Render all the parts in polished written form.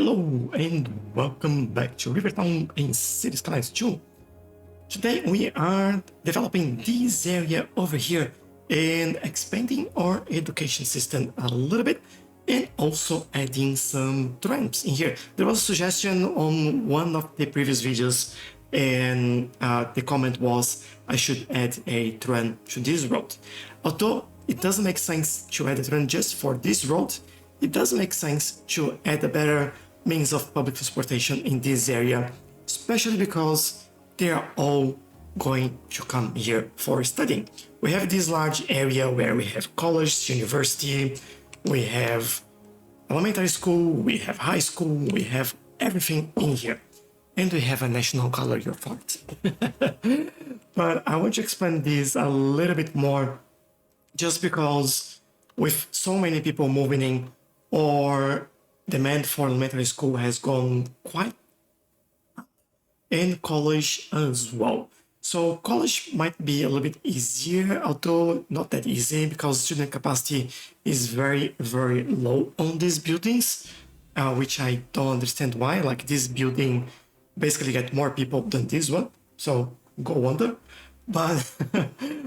Hello and welcome back to Rivertown in Cities Skylines 2. Today we are developing this area over here and expanding our education system a little bit and also adding some ramps in here. There was a suggestion on one of the previous videos and the comment was I should add a tram to this road. Although it doesn't make sense to add a tram just for this road, it does make sense to add a better means of public transportation in this area, especially because they are all going to come here for studying. We have this large area where we have college, university, we have elementary school, we have high school, we have everything in here. And we have a national gallery of art. But I want to expand this a little bit more just because with so many people moving in, or demand for elementary school has gone quite up, and college as well. So college might be a little bit easier, although not that easy because student capacity is very, very low on these buildings, which I don't understand why. Like this building basically get more people than this one, so go wonder. But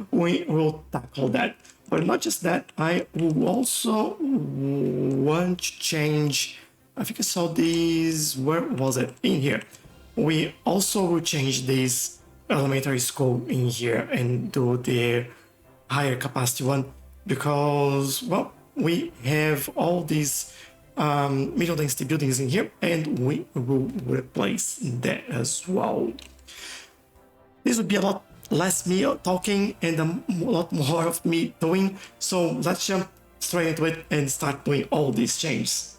we will tackle that. But not just that, I will also want to change. I think I saw these. Where was it? In here. We also will change this elementary school in here and do the higher capacity one because, well, we have all these middle density buildings in here and we will replace that as well. This would be a lot less me talking and a lot more of me doing. So let's jump straight into it and start doing all these changes.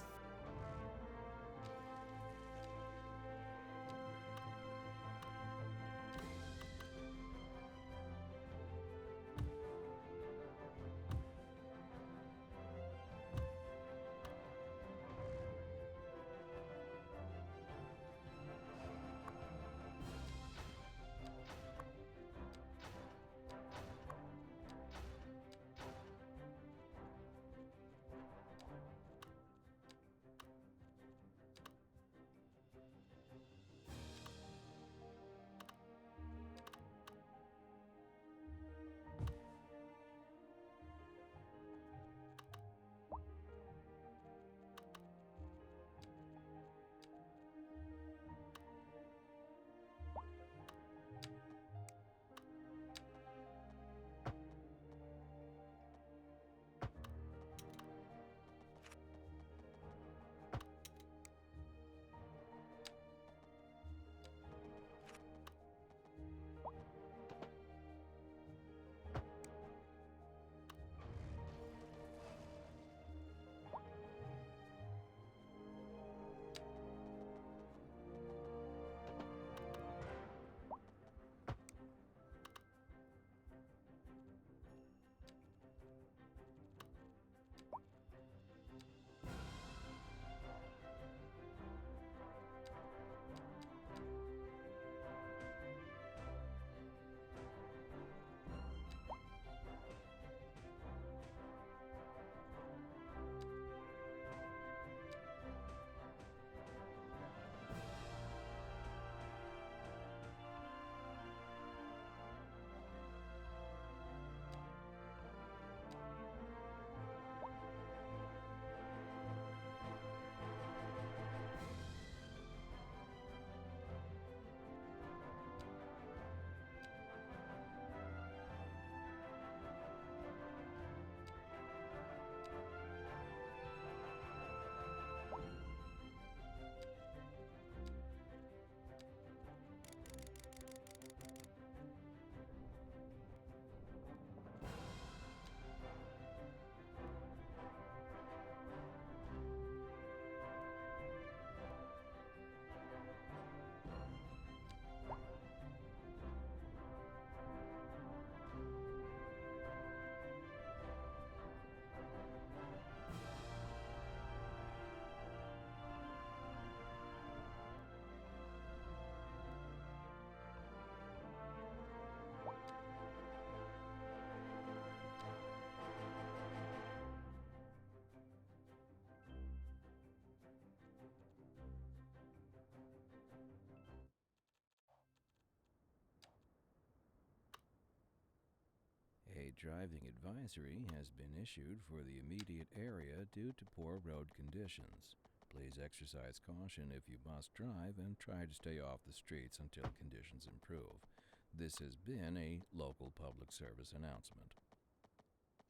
driving advisory has been issued for the immediate area due to poor road conditions. Please exercise caution if you must drive and try to stay off the streets until conditions improve. This has been a local public service announcement.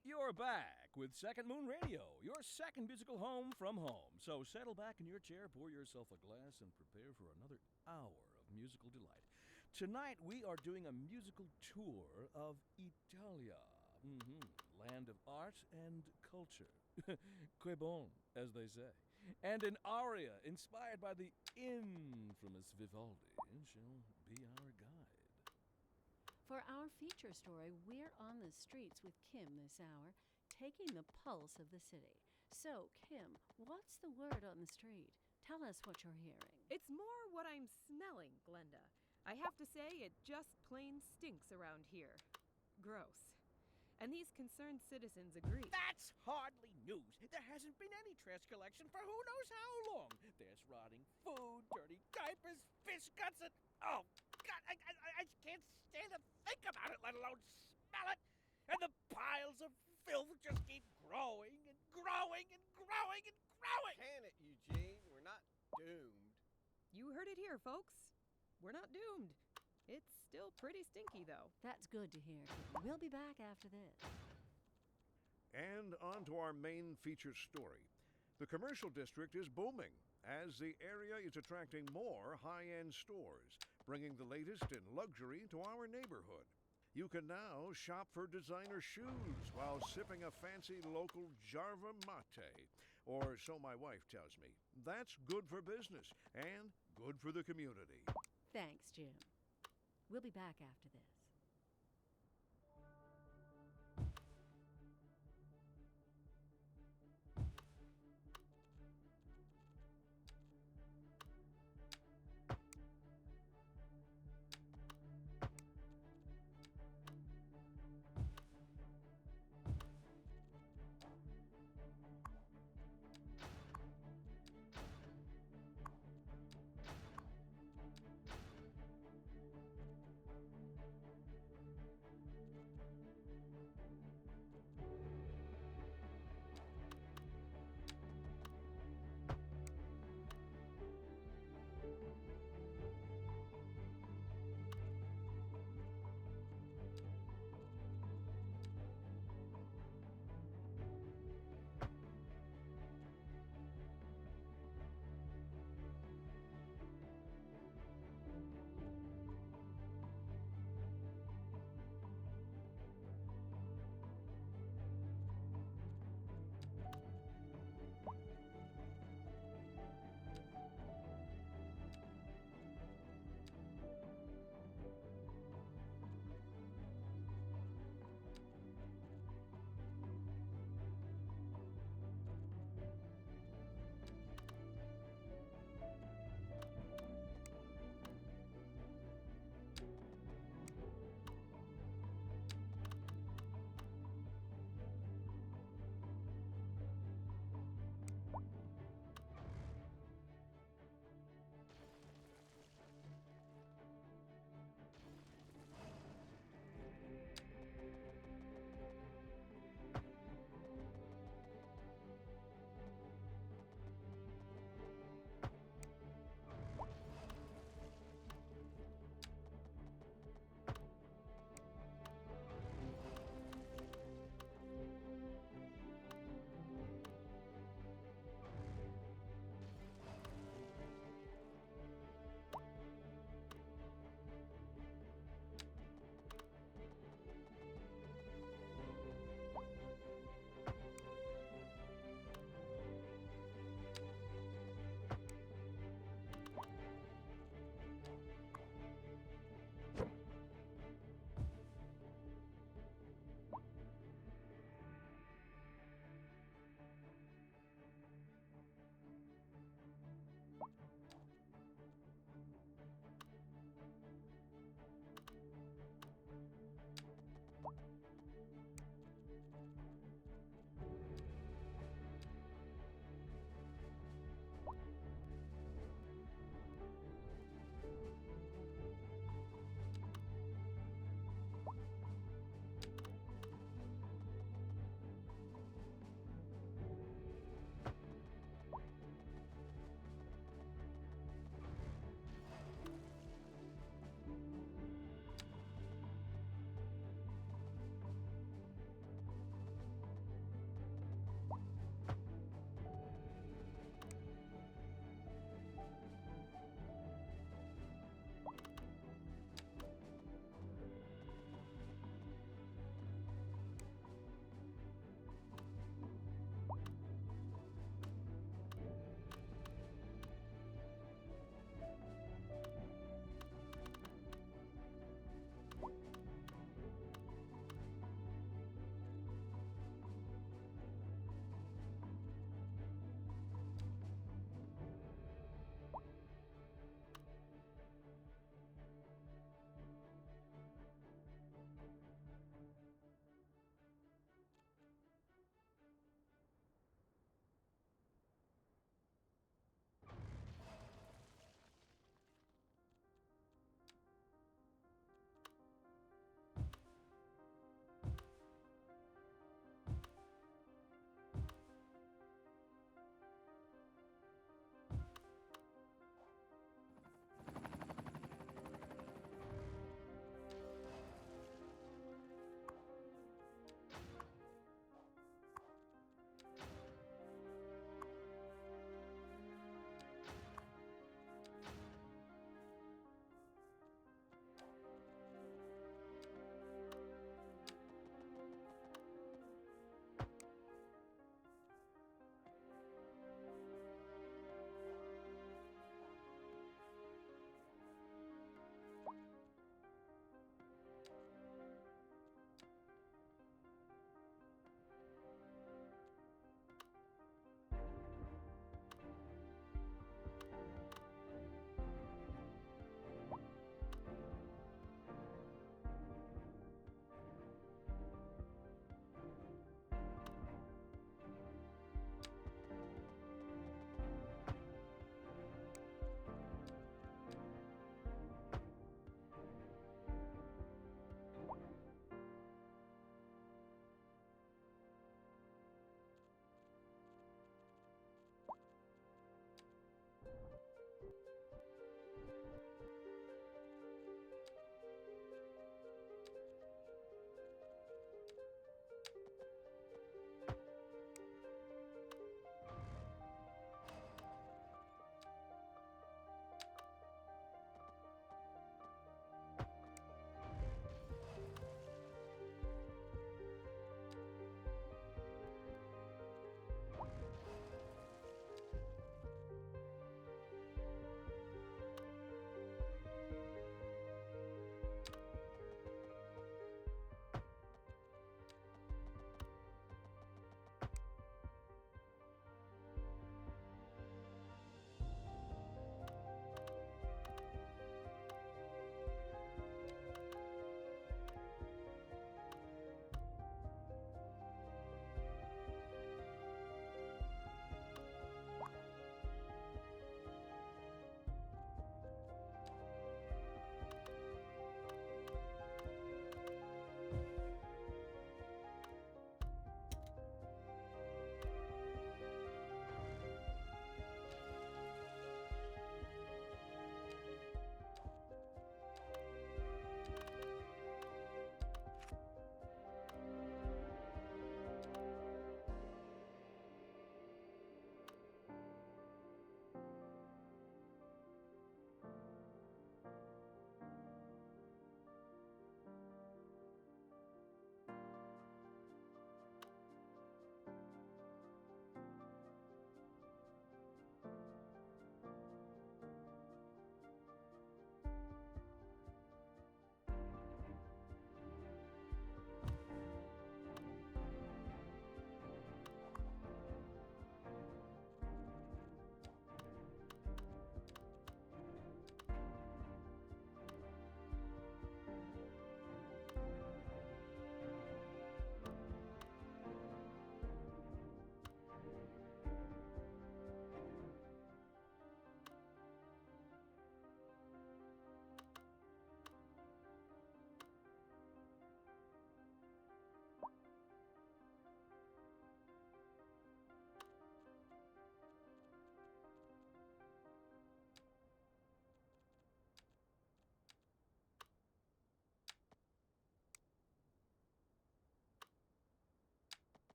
You're back with Second Moon Radio, your second musical home from home. So settle back in your chair, pour yourself a glass, and prepare for another hour of musical delight. Tonight we are doing a musical tour of Italia, land of art and culture. Que bon, as they say. And an aria inspired by the infamous Vivaldi shall be our guide. For our feature story, we're on the streets with Kim this hour, taking the pulse of the city. So, Kim, what's the word on the street? Tell us what you're hearing. It's more what I'm smelling, Glenda. I have to say, it just plain stinks around here. Gross. And these concerned citizens agree. That's hardly news. There hasn't been any trash collection for who knows how long. There's rotting food, dirty diapers, fish guts, and... Oh, God, I can't stand to think about it, let alone smell it. And the piles of filth just keep growing and growing and growing and growing. Can it, Eugene? We're not doomed. You heard it here, folks. We're not doomed. It's still pretty stinky, though. That's good to hear, Kim. We'll be back after this. And on to our main feature story. The commercial district is booming as the area is attracting more high-end stores, bringing the latest in luxury to our neighborhood. You can now shop for designer shoes while sipping a fancy local Jarva mate, or so my wife tells me. That's good for business and good for the community. Thanks, Jim. We'll be back after this.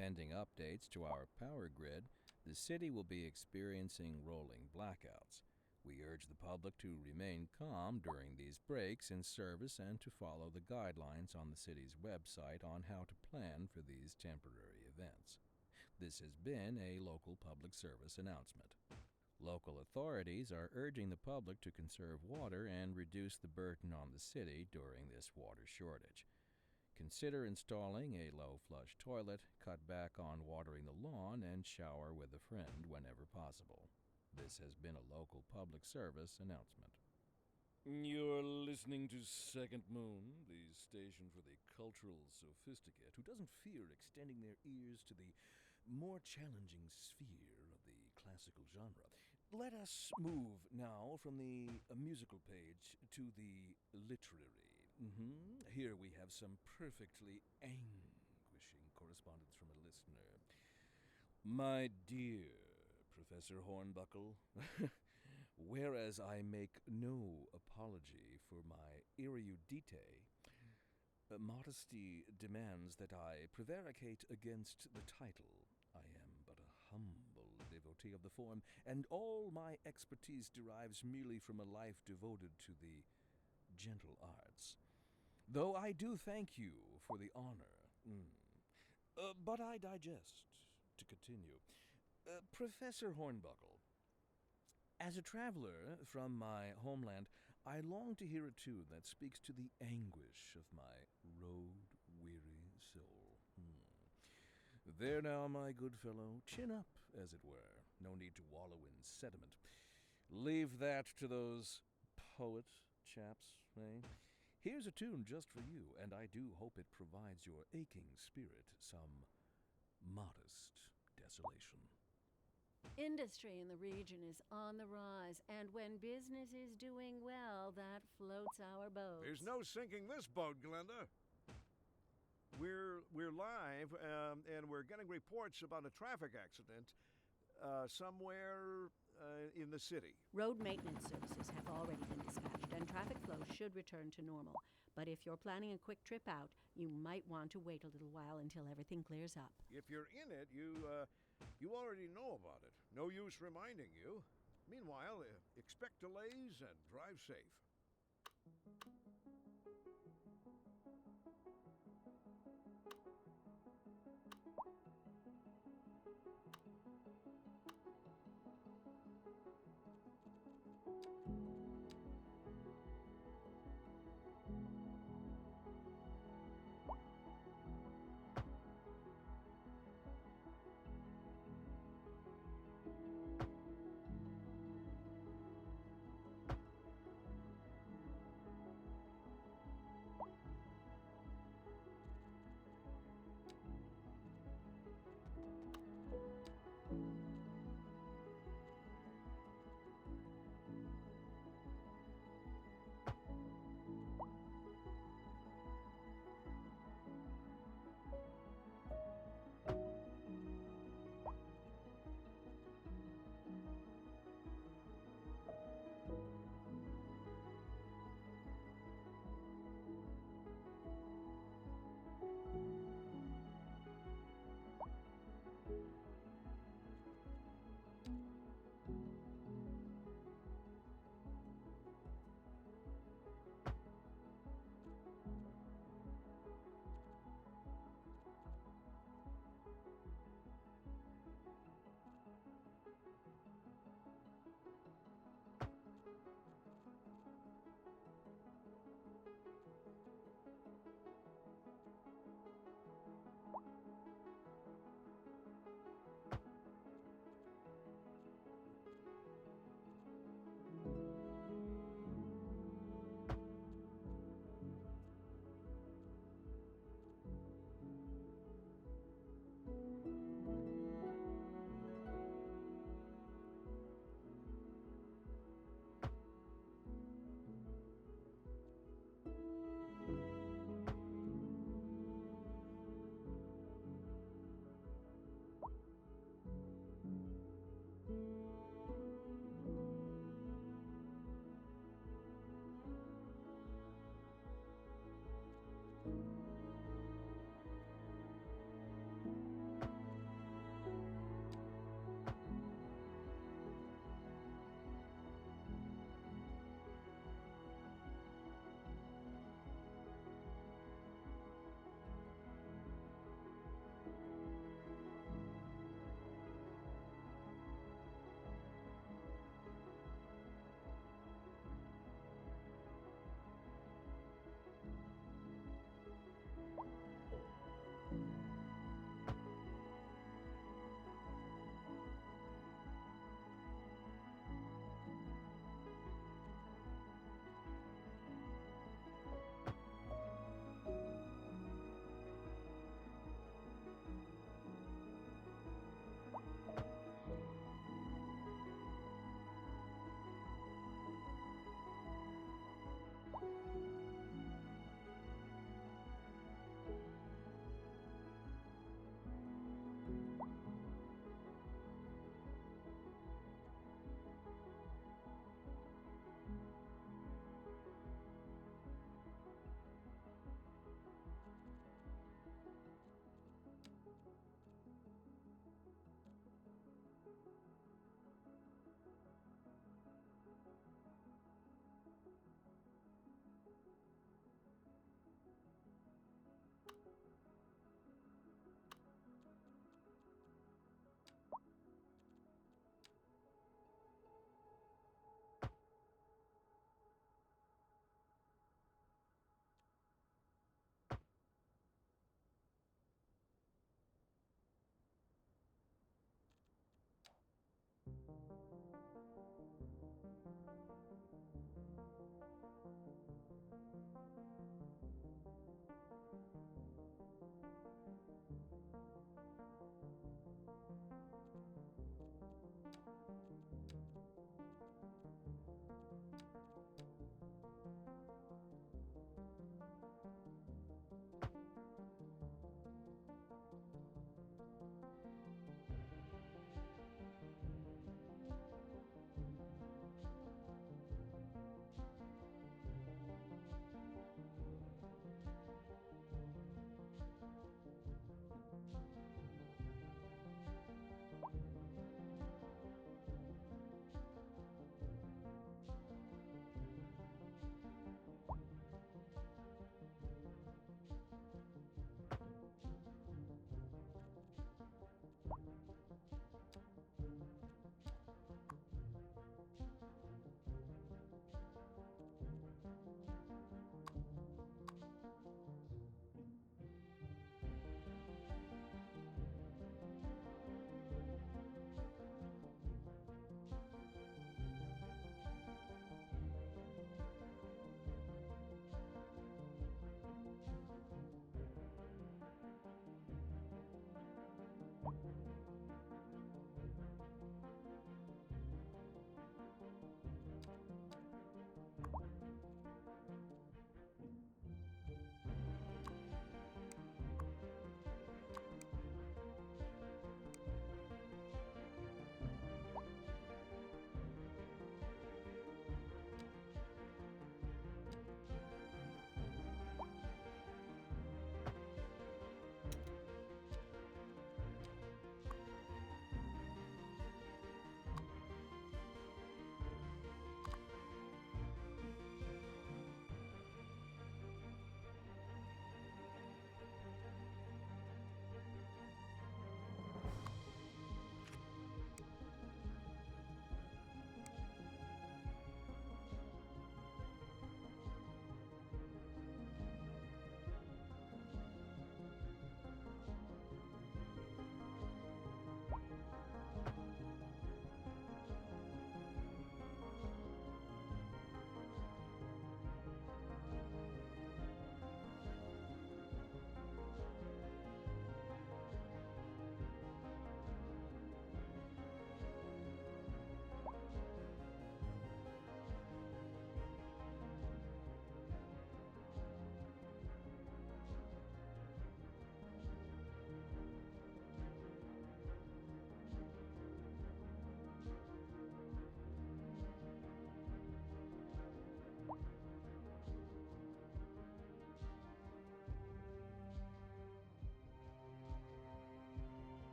Pending updates to our power grid, the city will be experiencing rolling blackouts. We urge the public to remain calm during these breaks in service and to follow the guidelines on the city's website on how to plan for these temporary events. This has been a local public service announcement. Local authorities are urging the public to conserve water and reduce the burden on the city during this water shortage. Consider installing a low-flush toilet, cut back on watering the lawn, and shower with a friend whenever possible. This has been a local public service announcement. You're listening to Second Moon, the station for the cultural sophisticate who doesn't fear extending their ears to the more challenging sphere of the classical genre. Let us move now from the musical page to the literary. Here we have some perfectly anguishing correspondence from a listener. My dear Professor Hornbuckle, whereas I make no apology for my erudite, modesty demands that I prevaricate against the title. I am but a humble devotee of the form, and all my expertise derives merely from a life devoted to the gentle arts. Though I do thank you for the honor. But I digest. To continue. Professor Hornbuckle, as a traveler from my homeland, I long to hear a tune that speaks to the anguish of my road-weary soul. There now, my good fellow, chin up, as it were. No need to wallow in sediment. Leave that to those poet chaps, eh? Here's a tune just for you, and I do hope it provides your aching spirit some modest desolation. Industry in the region is on the rise, and when business is doing well, that floats our boats. There's no sinking this boat, Glenda. We're live, and we're getting reports about a traffic accident somewhere in the city. Road maintenance services have already been dispatched, and traffic flow should return to normal. But if you're planning a quick trip out, you might want to wait a little while until everything clears up. If you're in it, you already know about it. No use reminding you. Meanwhile, expect delays and drive safe.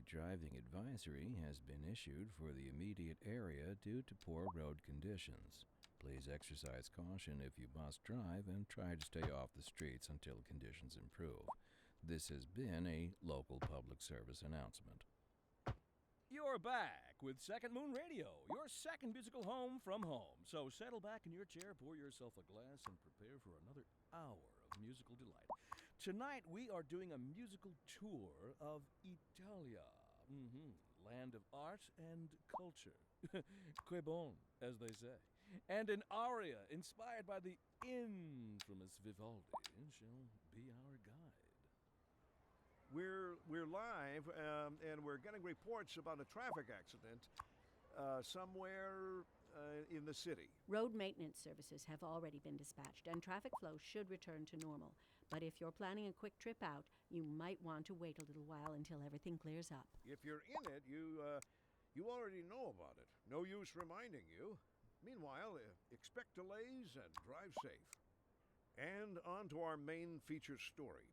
a driving advisory has been issued for the immediate area due to poor road conditions. Please exercise caution if you must drive and try to stay off the streets until conditions improve. This has been a local public service announcement. You're back with Second Moon Radio, your second musical home from home. So settle back in your chair, pour yourself a glass, and prepare for another hour of musical delight. Tonight we are doing a musical tour of Italia, land of art and culture. Que bon, as they say. And an aria inspired by the infamous Vivaldi shall be our guide. We're live, and we're getting reports about a traffic accident somewhere in the city. Road maintenance services have already been dispatched, and traffic flow should return to normal. But if you're planning a quick trip out, you might want to wait a little while until everything clears up. If you're in it, you already know about it. No use reminding you. Meanwhile, expect delays and drive safe. And on to our main feature story.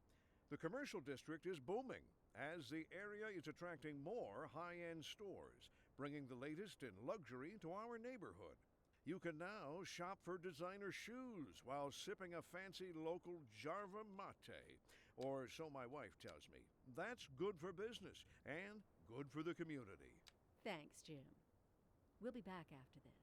The commercial district is booming as the area is attracting more high-end stores, bringing the latest in luxury to our neighborhood. You can now shop for designer shoes while sipping a fancy local Jarva mate, or so my wife tells me. That's good for business and good for the community. Thanks, Jim. We'll be back after this.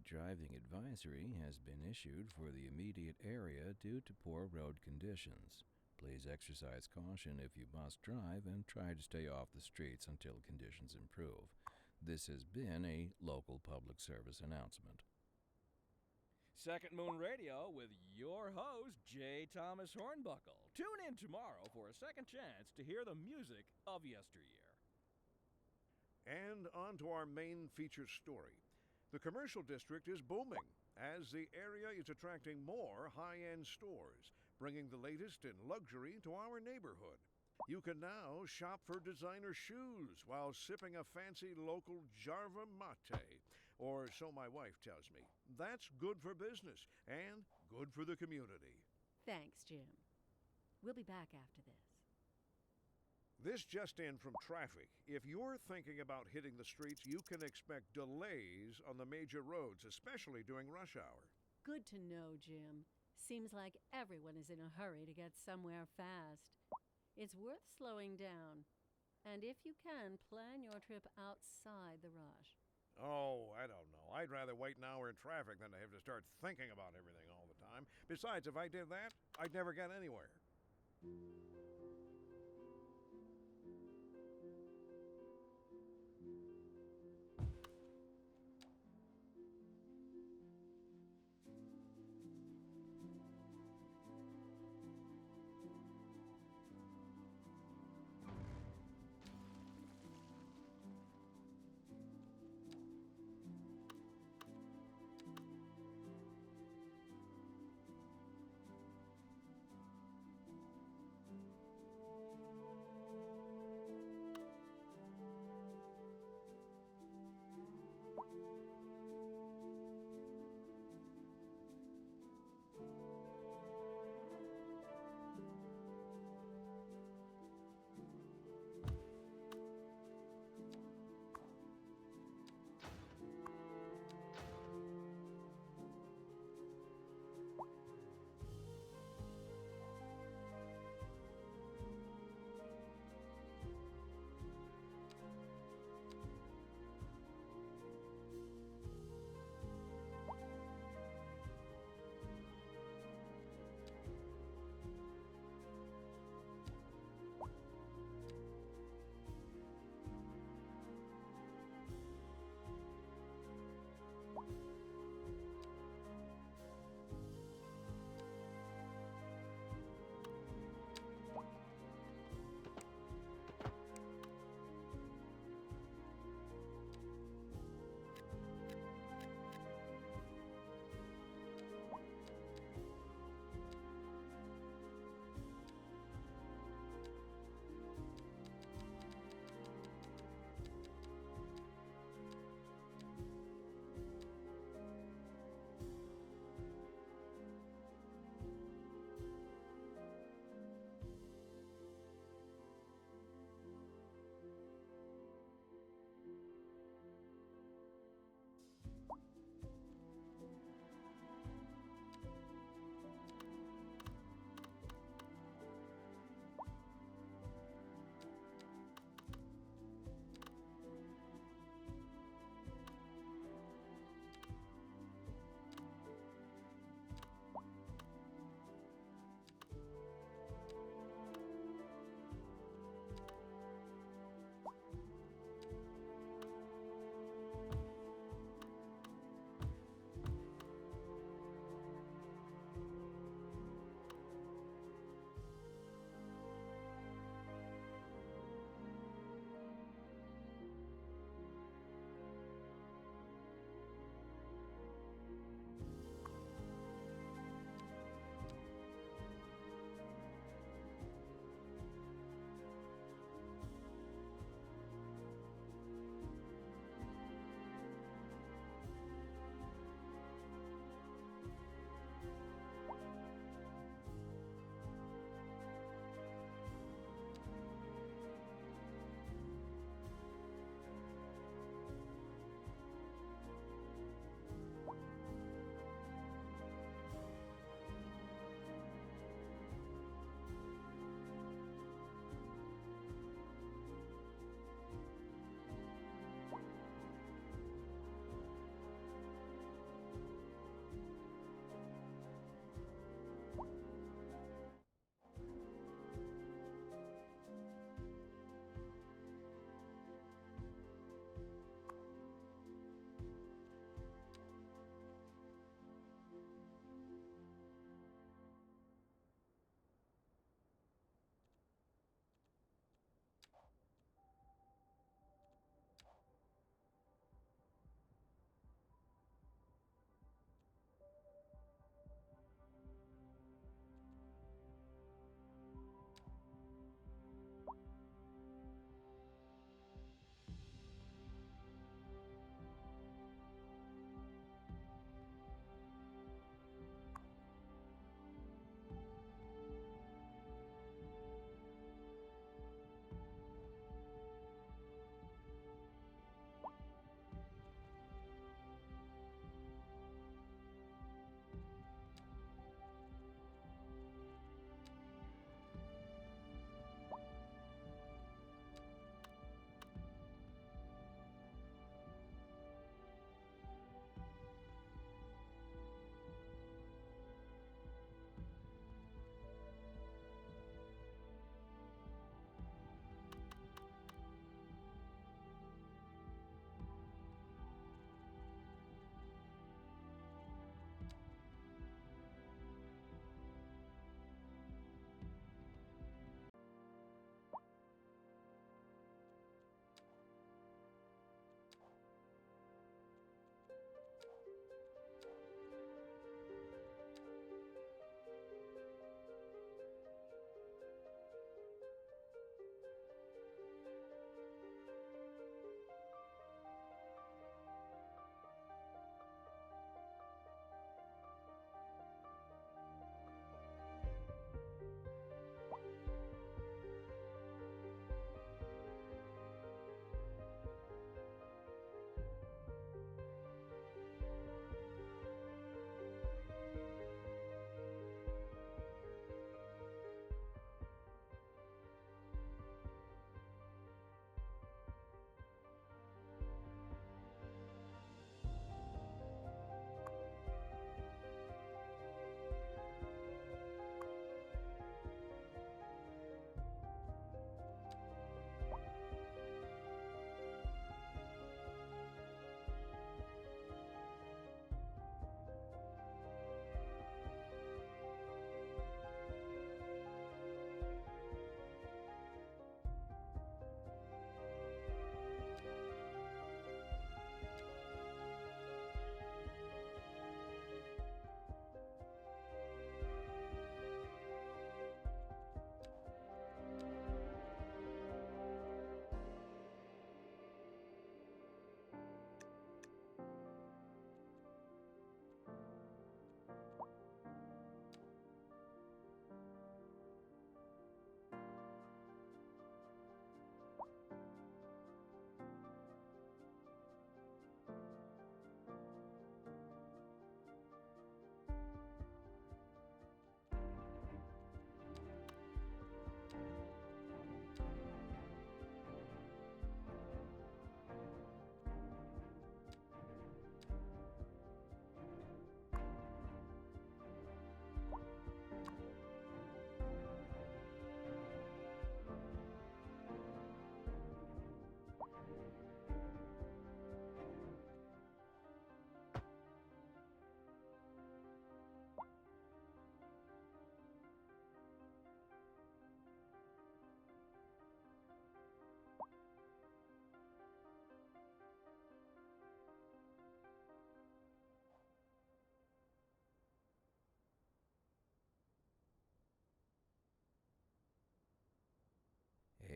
driving advisory has been issued for the immediate area due to poor road conditions. Please exercise caution if you must drive and try to stay off the streets until conditions improve. This has been a local public service announcement. Second Moon Radio with your host, J. Thomas Hornbuckle. Tune in tomorrow for a second chance to hear the music of yesteryear. And on to our main feature story. The commercial district is booming as the area is attracting more high-end stores, bringing the latest in luxury to our neighborhood. You can now shop for designer shoes while sipping a fancy local Jarva mate, or so my wife tells me. That's good for business and good for the community. Thanks, Jim. We'll be back after this. This just in from traffic. If you're thinking about hitting the streets, you can expect delays on the major roads, especially during rush hour. Good to know, Jim. Seems like everyone is in a hurry to get somewhere fast. It's worth slowing down. And if you can, plan your trip outside the rush. Oh, I don't know. I'd rather wait an hour in traffic than to have to start thinking about everything all the time. Besides, if I did that, I'd never get anywhere.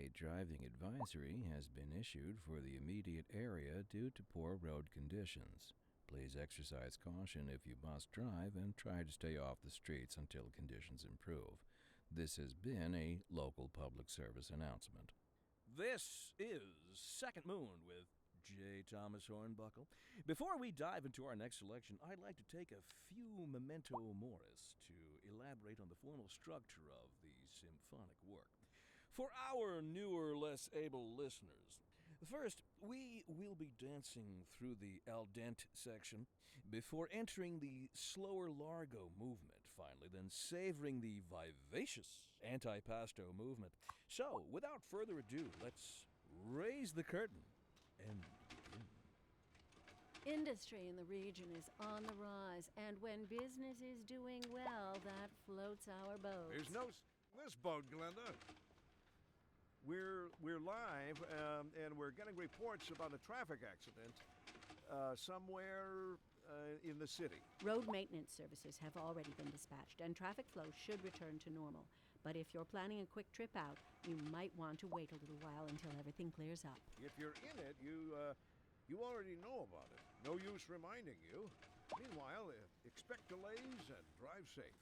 A driving advisory has been issued for the immediate area due to poor road conditions. Please exercise caution if you must drive and try to stay off the streets until conditions improve. This has been a local public service announcement. This is Second Moon with J. Thomas Hornbuckle. Before we dive into our next selection, I'd like to take a few memento moris to elaborate on the formal structure of the symphonic work. For our newer, less able listeners, first, we will be dancing through the al dente section before entering the slower largo movement, finally, then savoring the vivacious antipasto movement. So, without further ado, let's raise the curtain and begin. Industry in the region is on the rise, and when business is doing well, that floats our boats. There's no this boat, Glenda. We're live, and we're getting reports about a traffic accident somewhere in the city. Road maintenance services have already been dispatched, and traffic flow should return to normal. But if you're planning a quick trip out, you might want to wait a little while until everything clears up. If you're in it, you already know about it. No use reminding you. Meanwhile, expect delays and drive safe.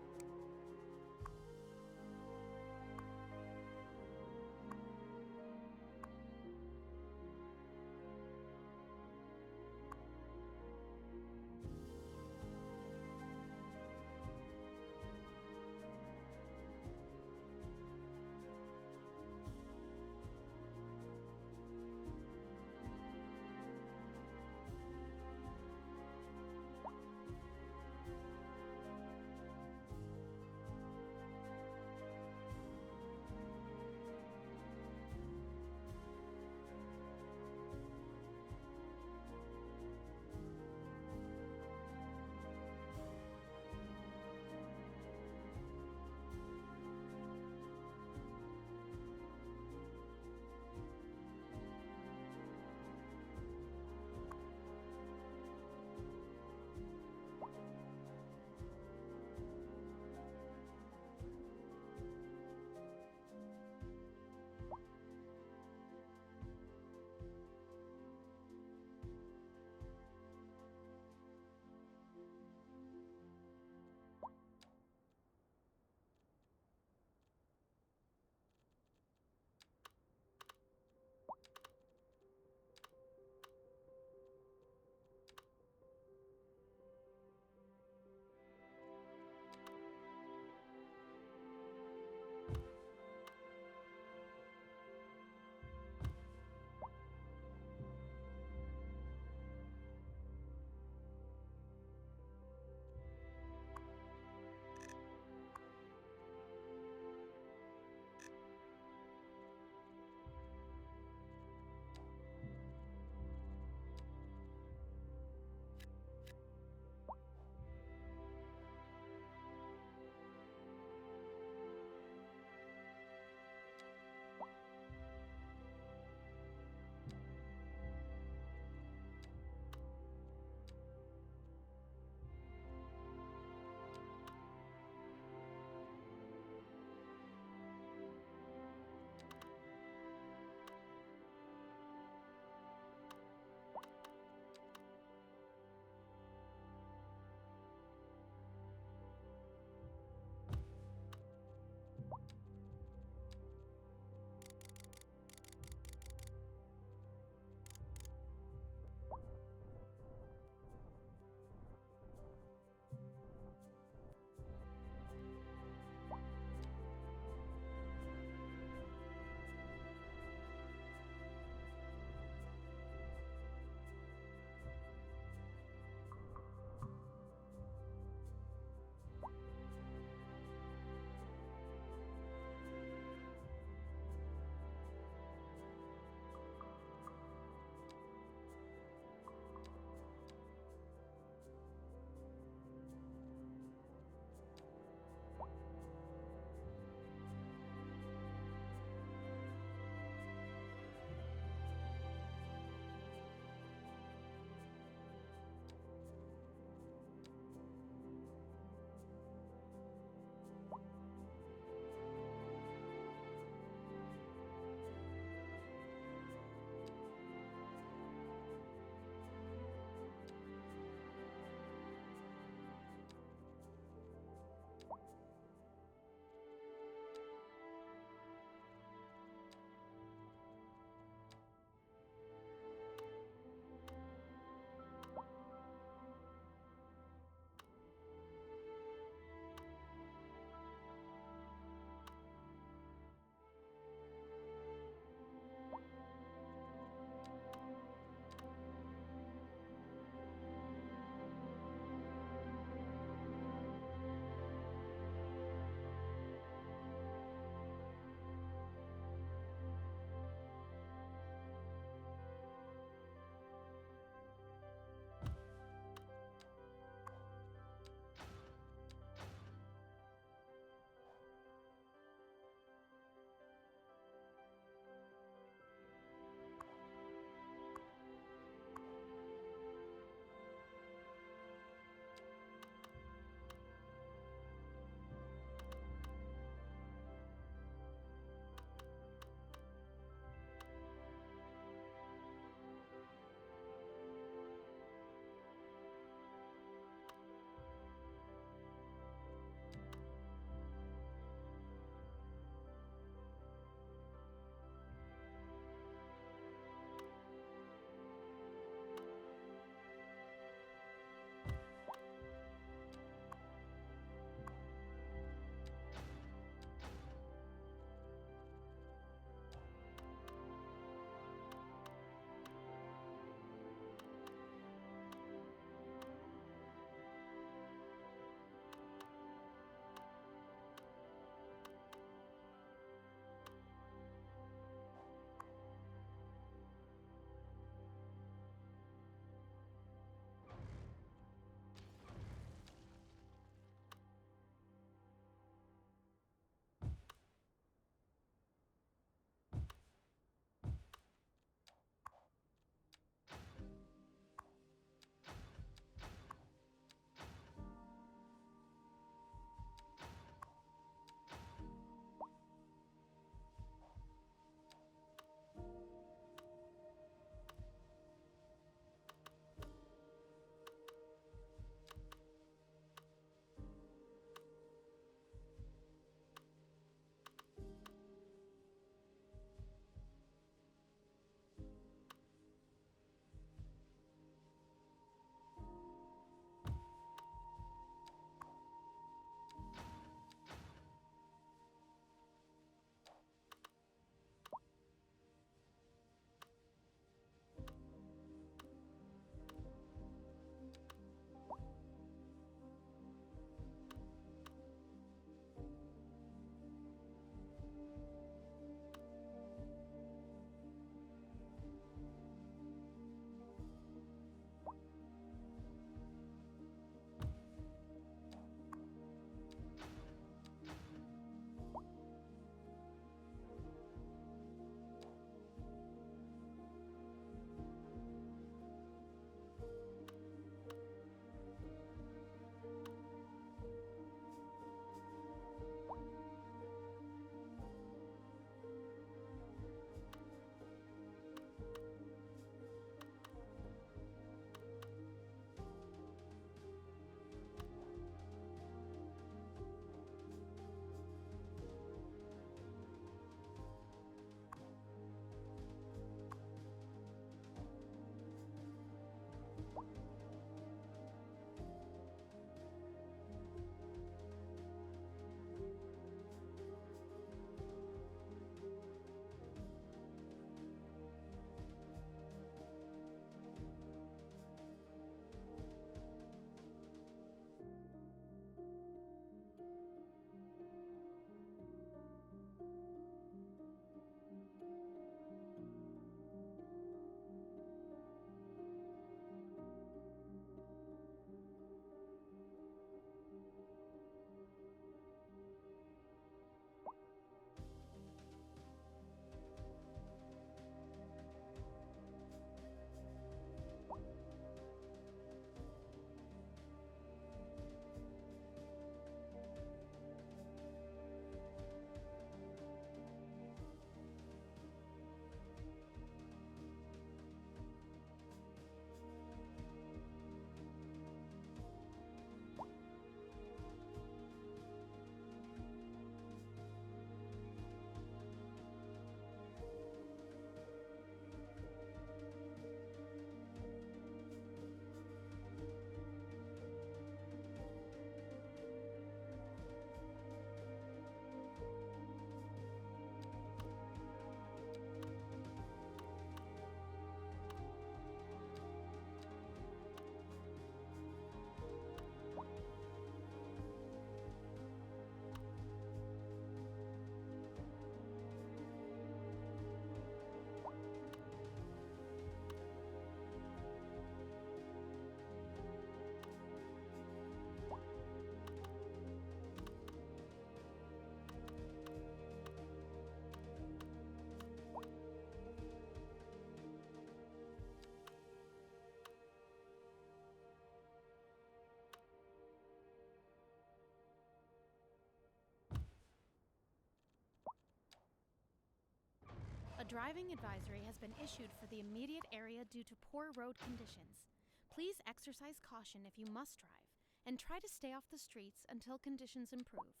driving advisory has been issued for the immediate area due to poor road conditions. Please exercise caution if you must drive, and try to stay off the streets until conditions improve.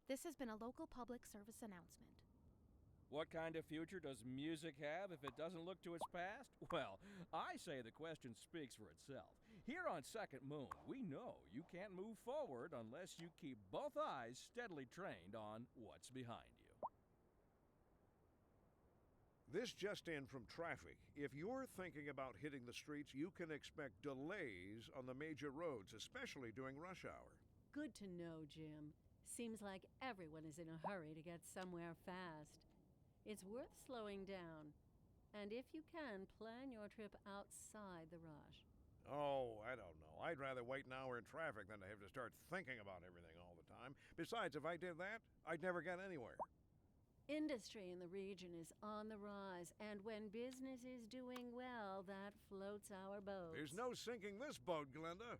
This has been a local public service announcement. What kind of future does music have if it doesn't look to its past? Well, I say the question speaks for itself. Here on Second Moon, we know you can't move forward unless you keep both eyes steadily trained on what's behind you. This just in from traffic. If you're thinking about hitting the streets, you can expect delays on the major roads, especially during rush hour. Good to know, Jim. Seems like everyone is in a hurry to get somewhere fast. It's worth slowing down. And if you can, plan your trip outside the rush. Oh, I don't know. I'd rather wait an hour in traffic than to have to start thinking about everything all the time. Besides, if I did that, I'd never get anywhere. Industry in the region is on the rise, and when business is doing well, that floats our boats. There's no sinking this boat, Glenda.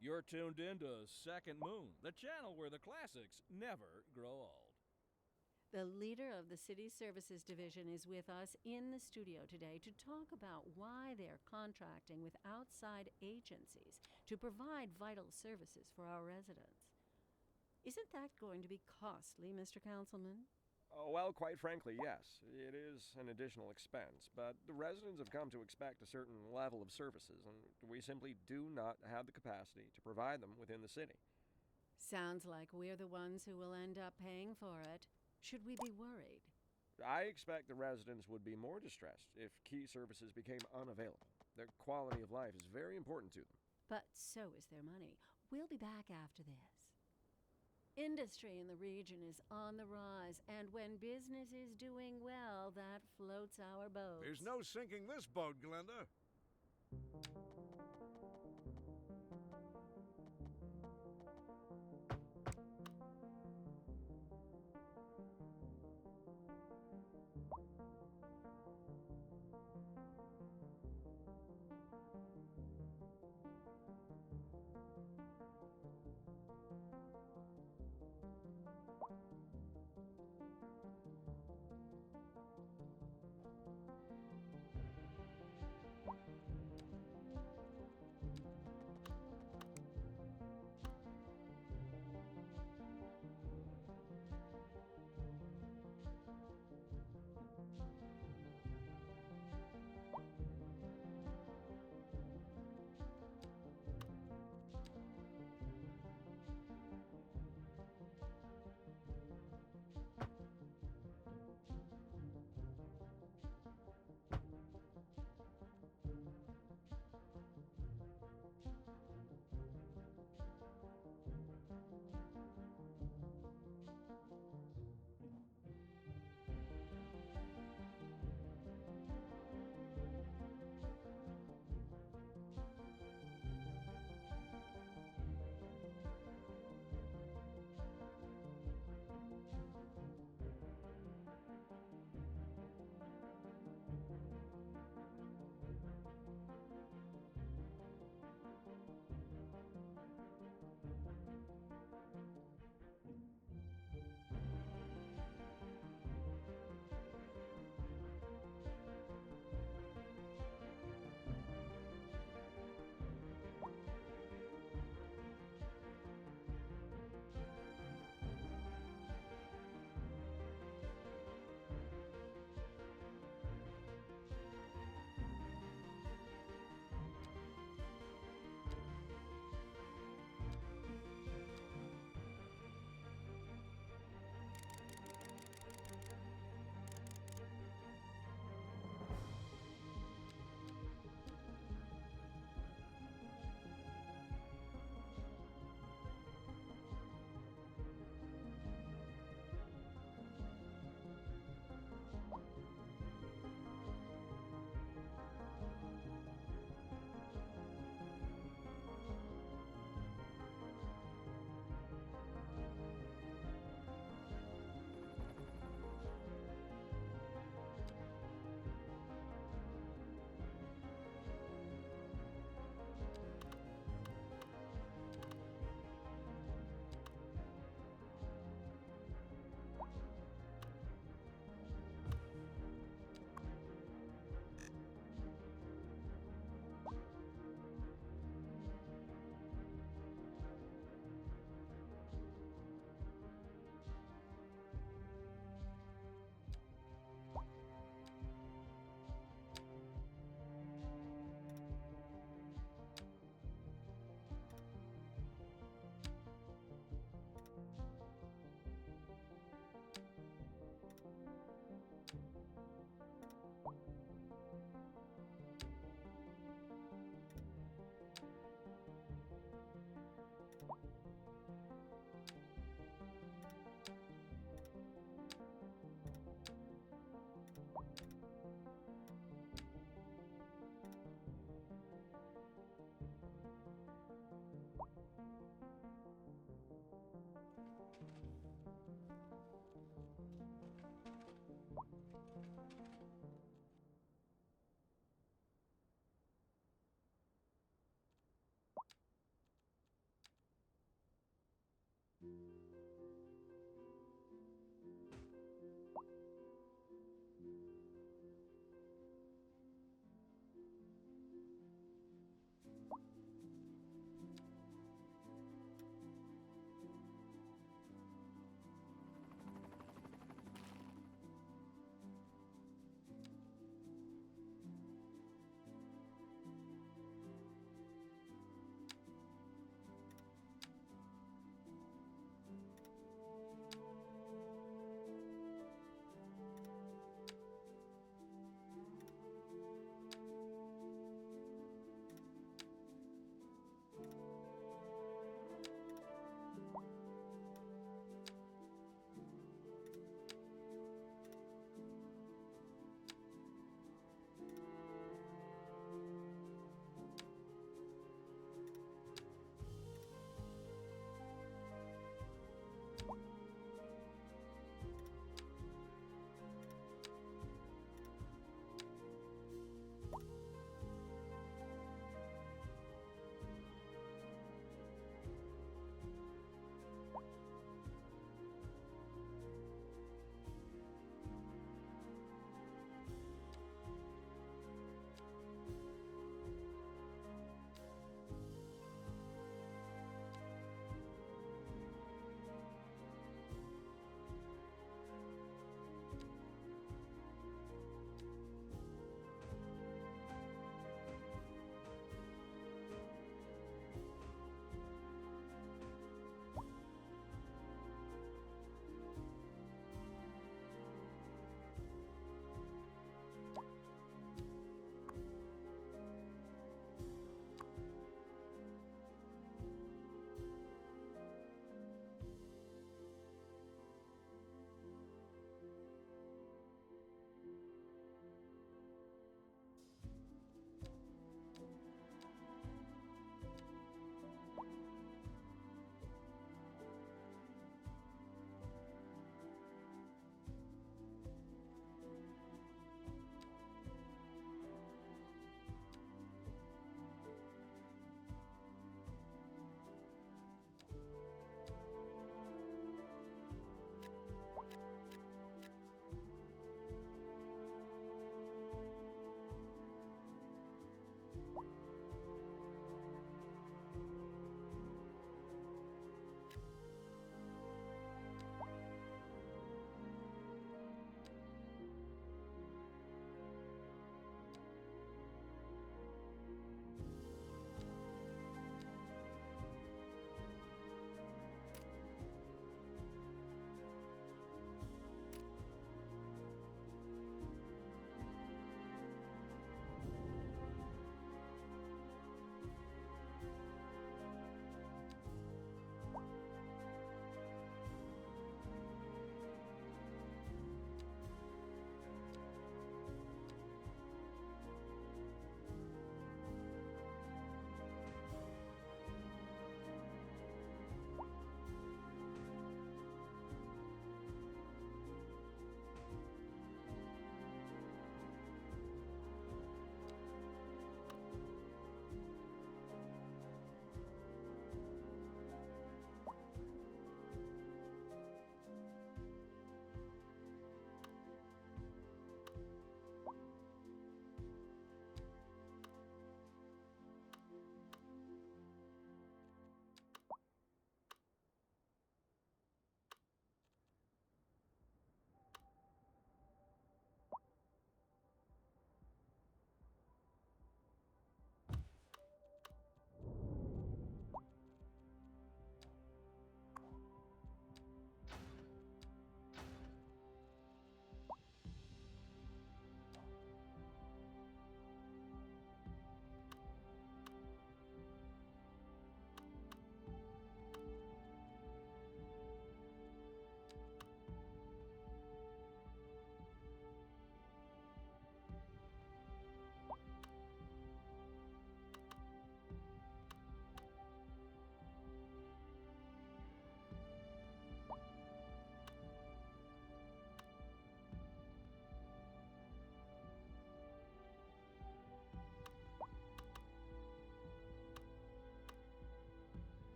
You're tuned in to Second Moon, the channel where the classics never grow old. The leader of the City Services Division is with us in the studio today to talk about why they're contracting with outside agencies to provide vital services for our residents. Isn't that going to be costly, Mr. Councilman? Oh, well, quite frankly, yes. It is an additional expense, but the residents have come to expect a certain level of services, and we simply do not have the capacity to provide them within the city. Sounds like we're the ones who will end up paying for it. Should we be worried? I expect the residents would be more distressed if key services became unavailable. Their quality of life is very important to them. But so is their money. We'll be back after this. Industry in the region is on the rise, and when business is doing well, that floats our boats. There's no sinking this boat, Glenda.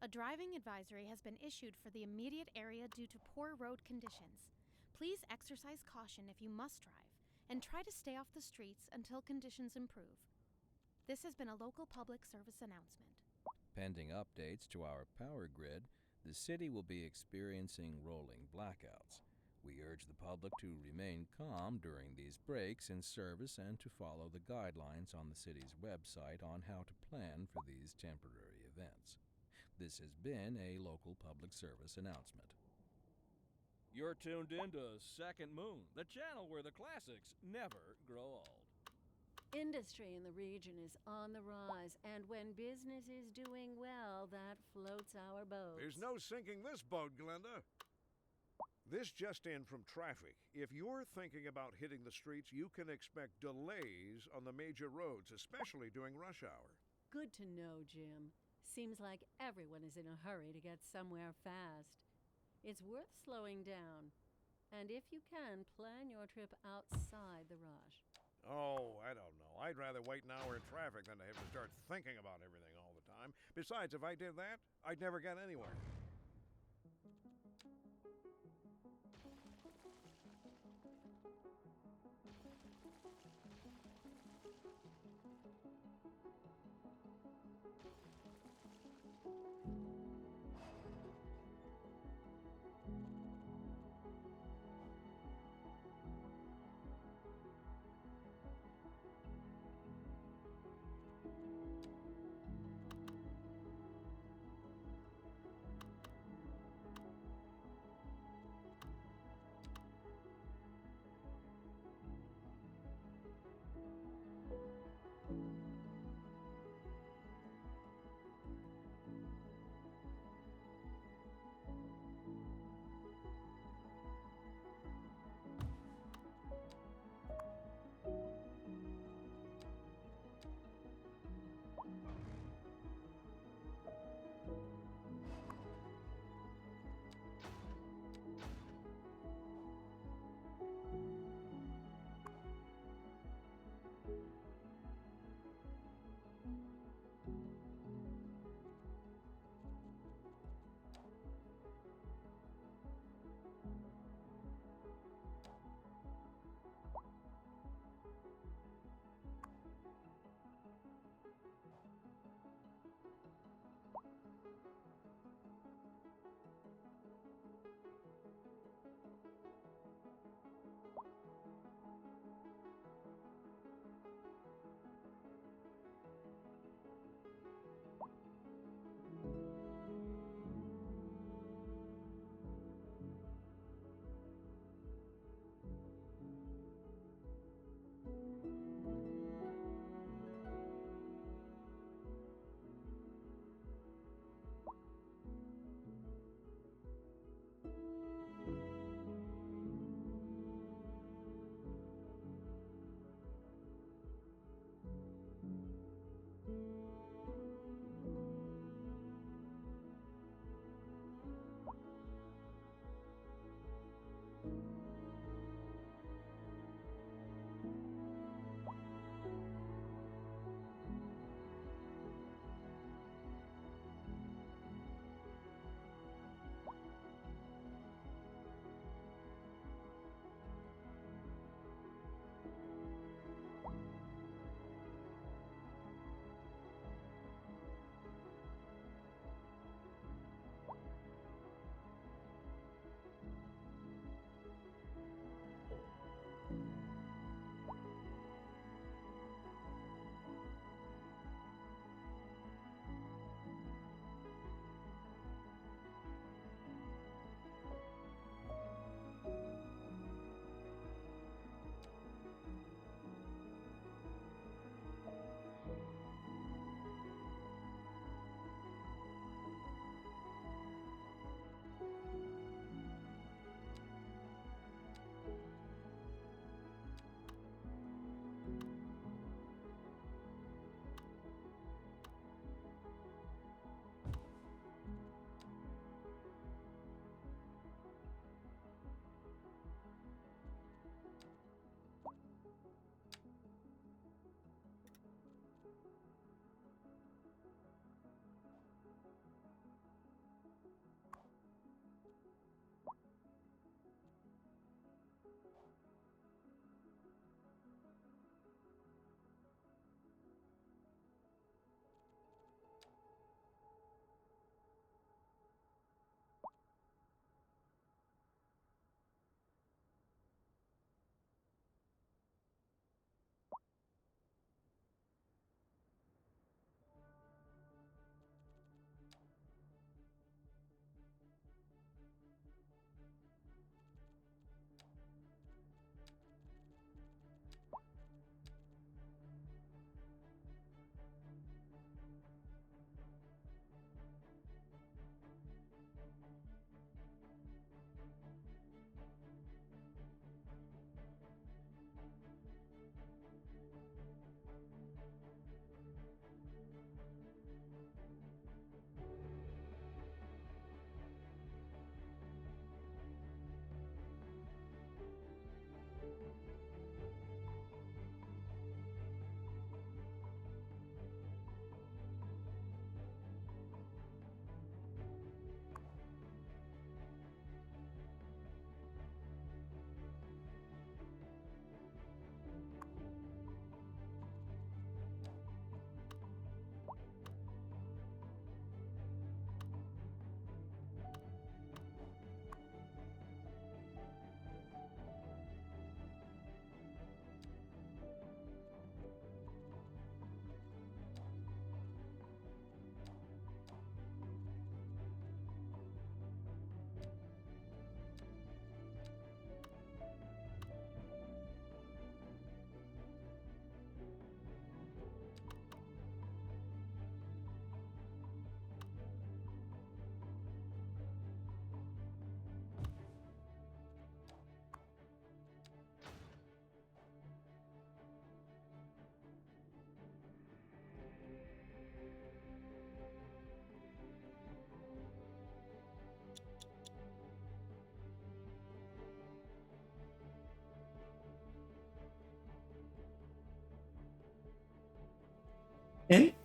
A driving advisory has been issued for the immediate area due to poor road conditions. Please exercise caution if you must drive, and try to stay off the streets until conditions improve. This has been a local public service announcement. Pending updates to our power grid, the city will be experiencing rolling blackouts. We urge the public to remain calm during these breaks in service and to follow the guidelines on the city's website on how to plan for these temporary events. This has been a local public service announcement. You're tuned in to Second Moon, the channel where the classics never grow old. Industry in the region is on the rise, and when business is doing well, that floats our boats. There's no sinking this boat, Glenda. This just in from traffic. If you're thinking about hitting the streets, you can expect delays on the major roads, especially during rush hour. Good to know, Jim. Seems like everyone is in a hurry to get somewhere fast. It's worth slowing down. And if you can, plan your trip outside the rush. Oh, I don't know. I'd rather wait an hour in traffic than to have to start thinking about everything all the time. Besides, if I did that, I'd never get anywhere.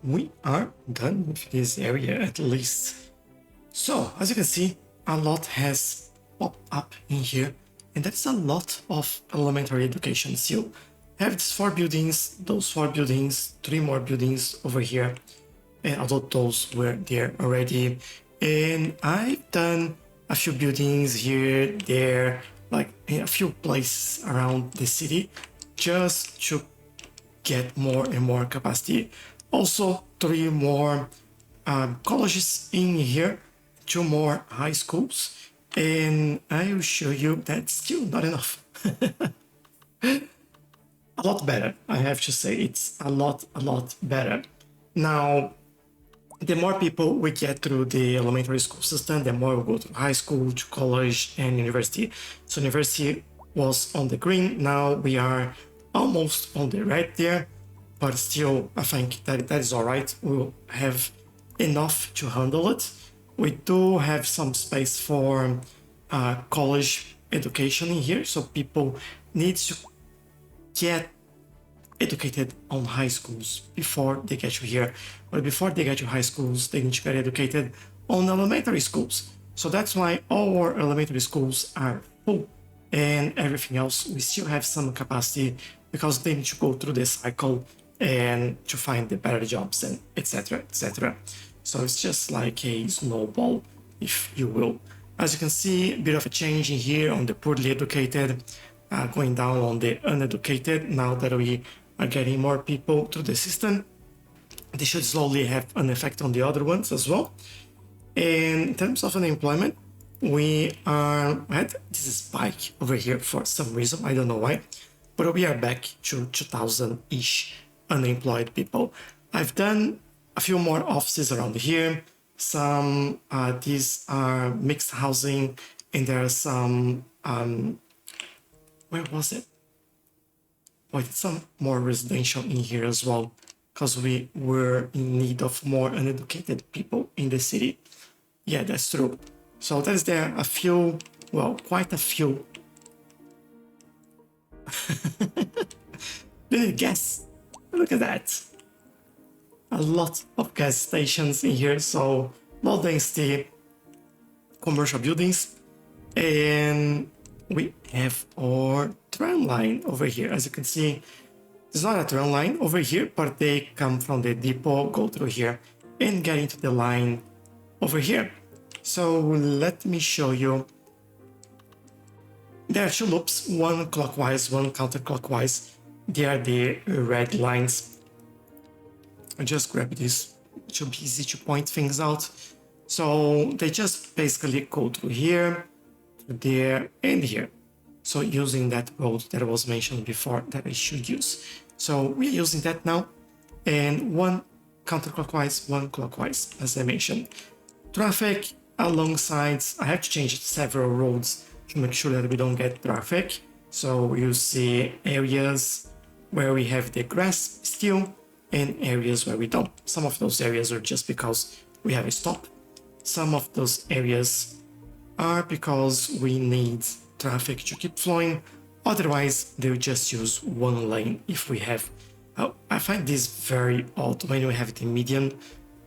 we are done with this area at least. So, as you can see, a lot has popped up in here, and that's a lot of elementary education. So, you have these 4 buildings, those 4 buildings, 3 more buildings over here, and although those were there already. And I've done a few buildings here, there, like in a few places around the city, just to get more and more capacity. Also, 3 more colleges in here, 2 more high schools, and I will show you that's still not enough. A lot better, I have to say. It's a lot better. Now, the more people we get through the elementary school system, the more we go to high school, to college, and university. So university was on the green, now we are almost on the red there, but still, I think that is all right. We'll have enough to handle it. We do have some space for college education in here, so people need to get educated on high schools before they get to here. But before they get to high schools, they need to get educated on elementary schools. So that's why all our elementary schools are full, and everything else we still have some capacity because they need to go through the cycle and to find the better jobs and etc. etc. So it's just like a snowball, if you will. As you can see, a bit of a change in here on the poorly educated, going down on the uneducated. Now that we are getting more people through the system, they should slowly have an effect on the other ones as well. And in terms of unemployment, we had this spike over here for some reason, I don't know why, but we are back to 2,000-ish unemployed people. I've done a few more offices around here. Some these are mixed housing, and there are some where was it? Wait, some more residential in here as well, because we were in need of more uneducated people in the city. Yeah, that's true. So there's there a few, well, quite a few. Did you guess? Look at that. A lot of gas stations in here, so low density commercial buildings. And we have our tram line over here. As you can see, it's not a tram line over here, but they come from the depot, go through here, and get into the line over here. So let me show you. There are 2 loops, one clockwise, one counterclockwise. They are the red lines. I just grab this, it should be easy to point things out. So they just basically go through here, there, and here. So using that road that was mentioned before that I should use. So we're using that now, and one counterclockwise, one clockwise, as I mentioned. Traffic alongside, I have to change several roads to make sure that we don't get traffic. So you see areas where we have the grass still, and areas where we don't. Some of those areas are just because we have a stop. Some of those areas are because we need traffic to keep flowing. Otherwise, they'll just use one lane if we have. I find this very odd when we have the median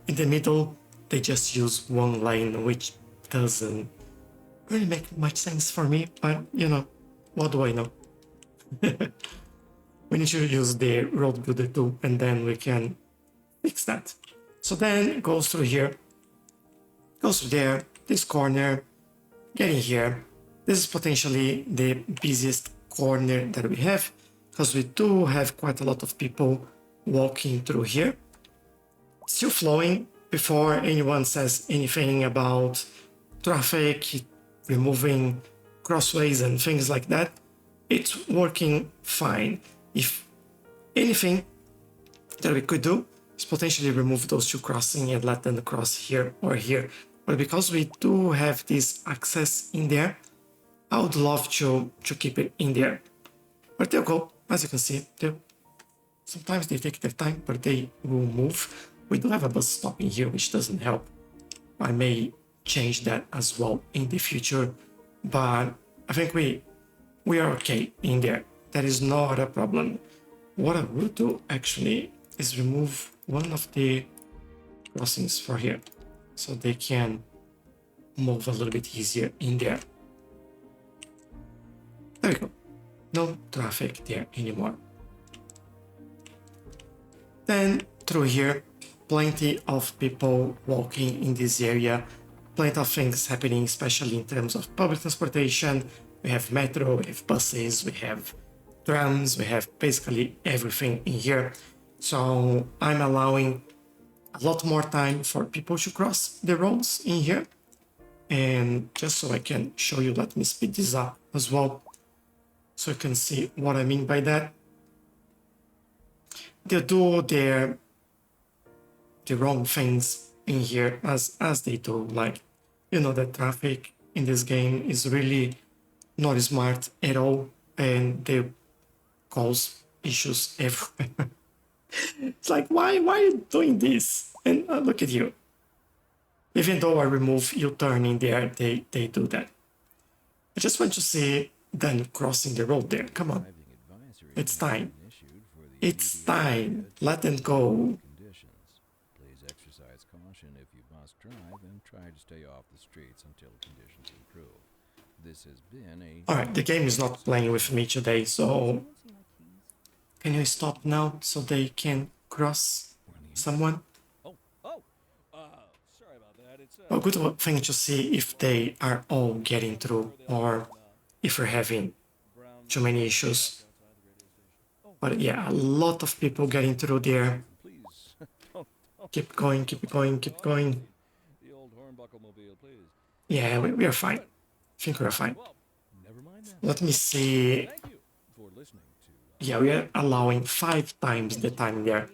in the middle. They just use one lane, which doesn't really make much sense for me, but you know, what do I know? We need to use the road builder tool, and then we can fix that. So then it goes through here, goes through there, this corner, getting here. This is potentially the busiest corner that we have, because we do have quite a lot of people walking through here. Still flowing. Before anyone says anything about traffic, removing crossways and things like that, it's working fine. If anything that we could do is potentially remove those 2 crossing and let them cross here or here. But because we do have this access in there, I would love to keep it in there. But they'll go, as you can see, sometimes they take their time, but they will move. We do have a bus stop in here, which doesn't help. I may change that as well in the future, but I think we are okay in there. That is not a problem. What I will do actually is remove one of the crossings for here, so they can move a little bit easier in there. There we go. No traffic there anymore. Then through here, plenty of people walking in this area, plenty of things happening, especially in terms of public transportation. We have metro, we have buses, we have trams, we have basically everything in here. So I'm allowing a lot more time for people to cross the roads in here. And just so I can show you, let me speed this up as well, so you can see what I mean by that. They do the wrong things in here as they do. Like, you know, the traffic in this game is really not smart at all, and they cause issues everywhere. It's like, why are you doing this? And look at you. Even though I remove U-turn in there, they do that. I just want to see them crossing the road there. Come on. It's time. It's time. Let them go. Please exercise caution if you must drive and try to stay off the streets until conditions improve. This has been a... Alright, the game is not playing with me today, so... Can you stop now so they can cross someone? Sorry about that. It's A good thing to see if they are all getting through or if we're having too many issues. But yeah, a lot of people getting through there. Keep going, keep going, keep going. the old hornbuckle mobile, please. Yeah, we are fine. I think we're fine. Never mind that. Let me see. Thank you for listening to. Yeah, we are allowing 5 times the time there.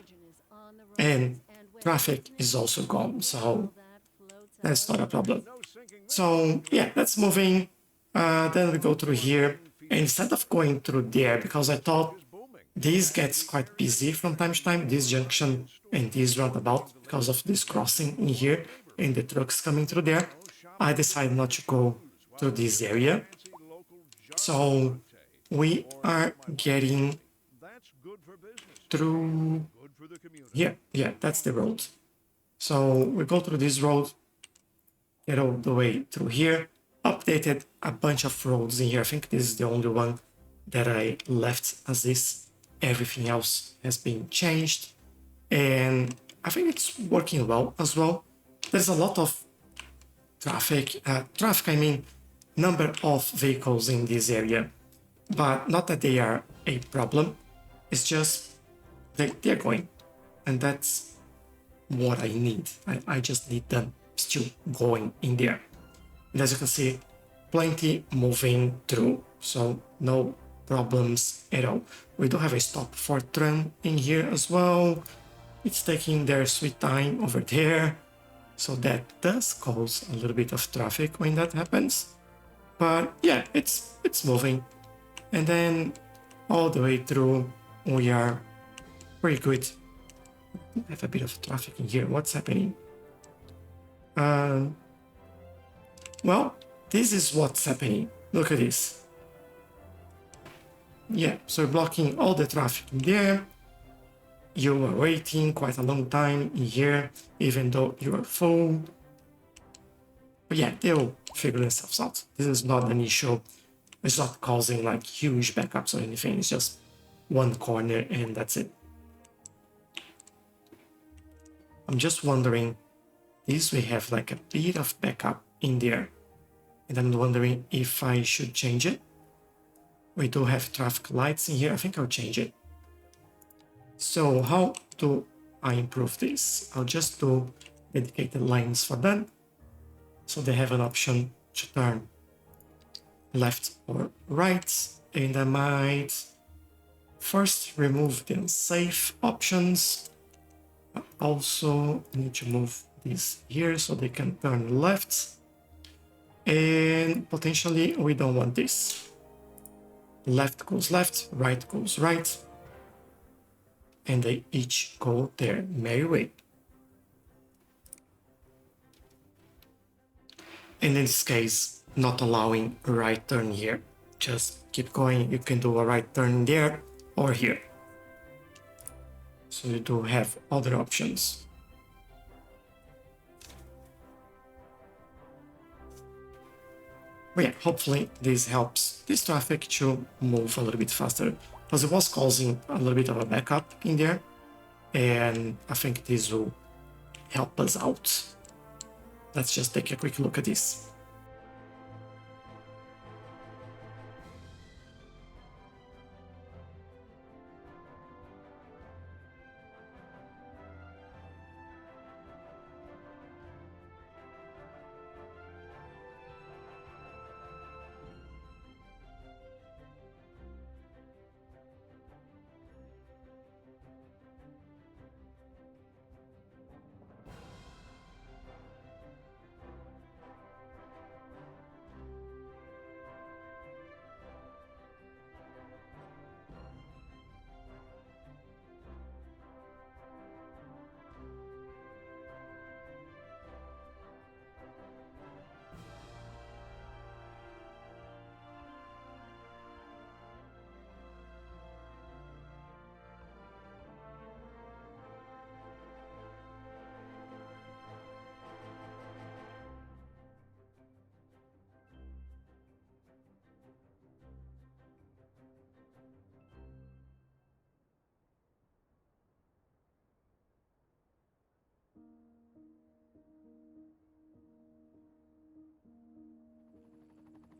And traffic is also gone, so that's not a problem. So yeah, that's moving. Then we go through here. And instead of going through there, because I thought this gets quite busy from time to time, this junction and this roundabout, because of this crossing in here and the trucks coming through there, I decided not to go to this area. So we are getting through here. Yeah, that's the road. So we go through this road, get all the way through here, updated a bunch of roads in here. I think this is the only one that I left as is. Everything else has been changed, and I think it's working well as well. There's a lot of traffic, I mean number of vehicles in this area, but not that they are a problem. It's just they're going, and that's what I need. I just need them still going in there. And as you can see, plenty moving through, so no problems at all. We do have a stop for tram in here as well. It's taking their sweet time over there, so that does cause a little bit of traffic when that happens. But yeah, it's moving. And then all the way through, we are pretty good. I have a bit of traffic in here. What's happening? Well, this is what's happening. Look at this. Yeah, so blocking all the traffic in there. You are waiting quite a long time in here, even though you are full. But yeah, they'll figure themselves out. This is not an issue. It's not causing like huge backups or anything. It's just one corner and that's it. I'm just wondering, this we have like a bit of backup in there. And I'm wondering if I should change it. We do have traffic lights in here. I think I'll change it. So how do I improve this? I'll just do dedicated lines for them. So they have an option to turn left or right. And I might first remove the unsafe options. I also need to move this here so they can turn left. And potentially we don't want this. Left goes left, right goes right, and they each go their merry way. And in this case, not allowing a right turn here. Just keep going. You can do a right turn there or here. So you do have other options. But yeah, hopefully this helps this traffic to move a little bit faster, because it was causing a little bit of a backup in there, and I think this will help us out. Let's just take a quick look at this.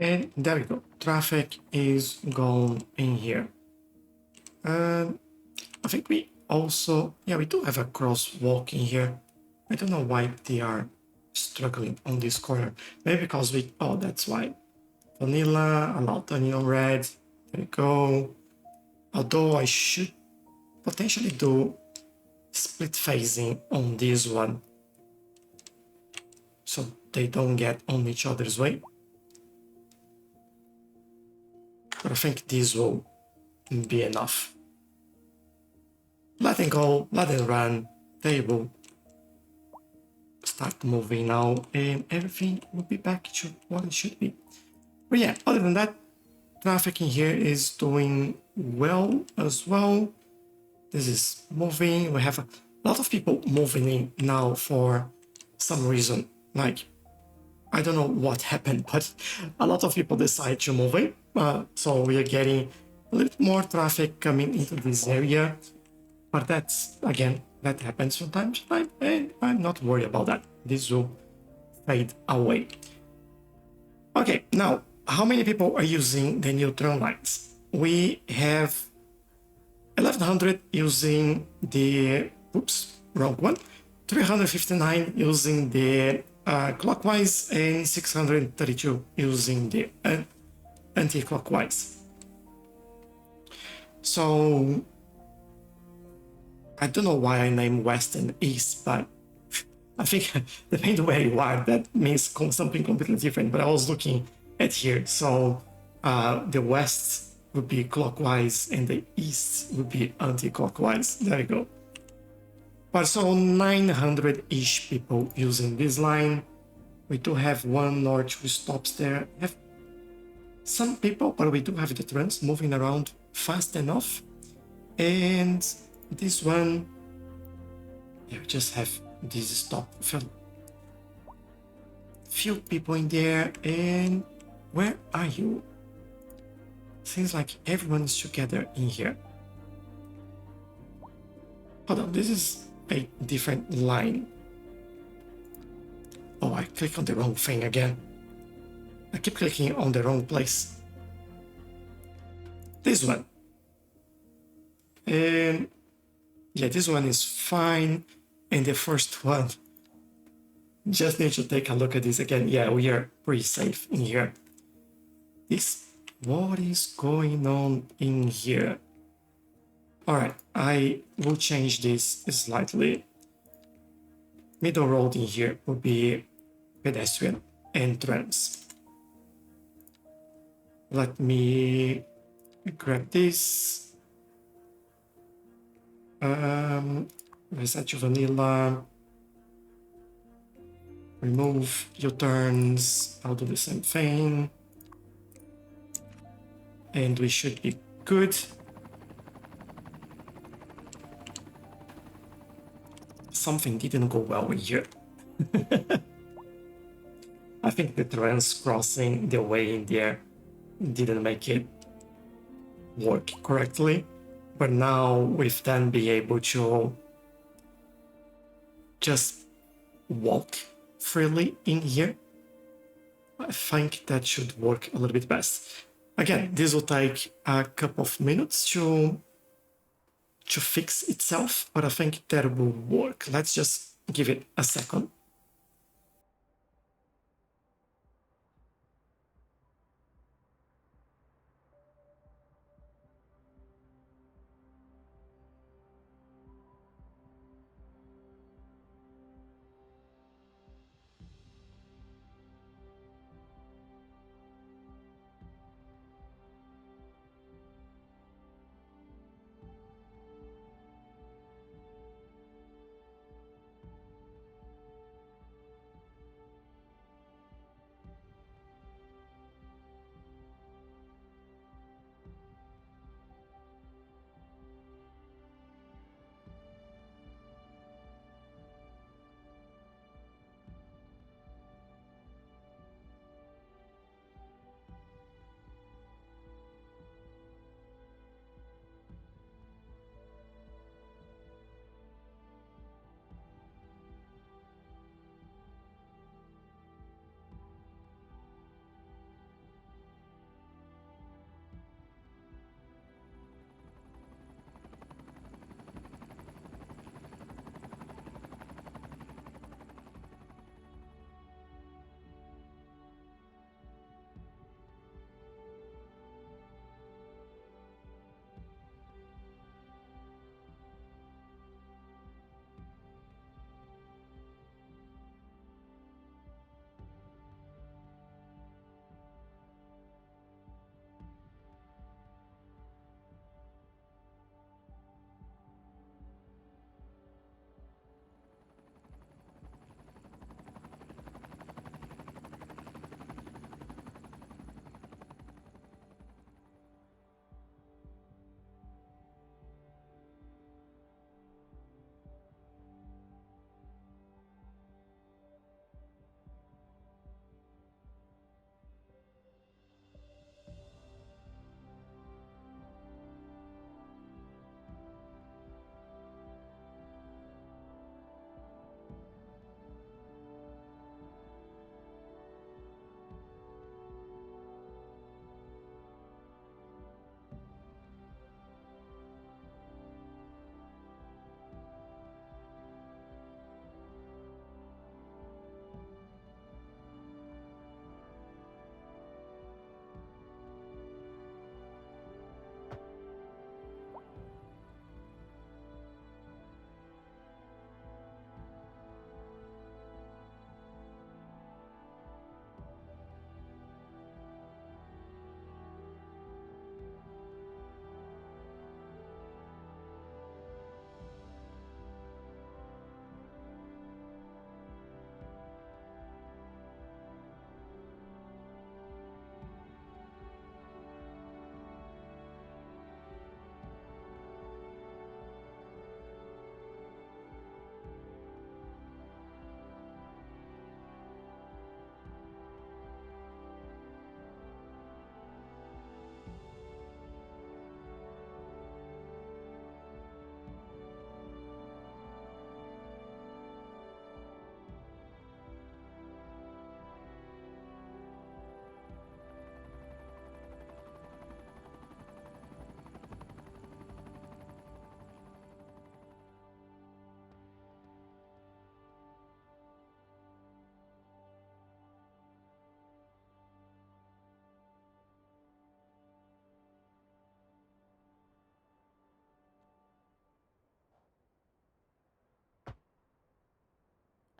And there we go. Traffic is gone in here. I think we also, yeah, we do have a crosswalk in here. I don't know why they are struggling on this corner. Maybe because we, oh, that's why. Vanilla, allowed onion red. There we go. Although I should potentially do split phasing on this one, so they don't get on each other's way. But I think this will be enough. Let it go, let it run, they will start moving now, and everything will be back to what it should be. But yeah, other than that, traffic in here is doing well as well. This is moving. We have a lot of people moving in now for some reason. Like, I don't know what happened, but a lot of people decide to move in. So we are getting a little more traffic coming into this area. But that's, again, that happens from time to time, and I'm not worried about that. This will fade away. Okay, now, how many people are using the new tram lines? We have 1100 using the, oops, wrong one, 359 using the clockwise, and 632 using the anti-clockwise. So I don't know why I named West and East, but I think depending where you are, that means something completely different. But I was looking at here, so the West would be clockwise and the East would be anti-clockwise. There you go. But so 900-ish people using this line. We do have one or two stops there. We have some people, but we do have the trams moving around fast enough. And this one, yeah, just have this stop. Few people in there, and where are you? Seems like everyone is together in here. Hold on, this is a different line. Oh, I clicked on the wrong thing again. I keep clicking on the wrong place. This one. And yeah, this one is fine. And the first one, just need to take a look at this again. Yeah, we are pretty safe in here. What is going on in here? Alright, I will change this slightly. Middle road in here will be pedestrian and trams. Let me grab this. Reset to vanilla. Remove U-turns. I'll do the same thing. And we should be good. something didn't go well here. I think the trans crossing the way in there didn't make it work correctly. But now with them being able to just walk freely in here, I think that should work a little bit best. Again, this will take a couple of minutes to fix itself, but I think that will work. Let's just give it a second.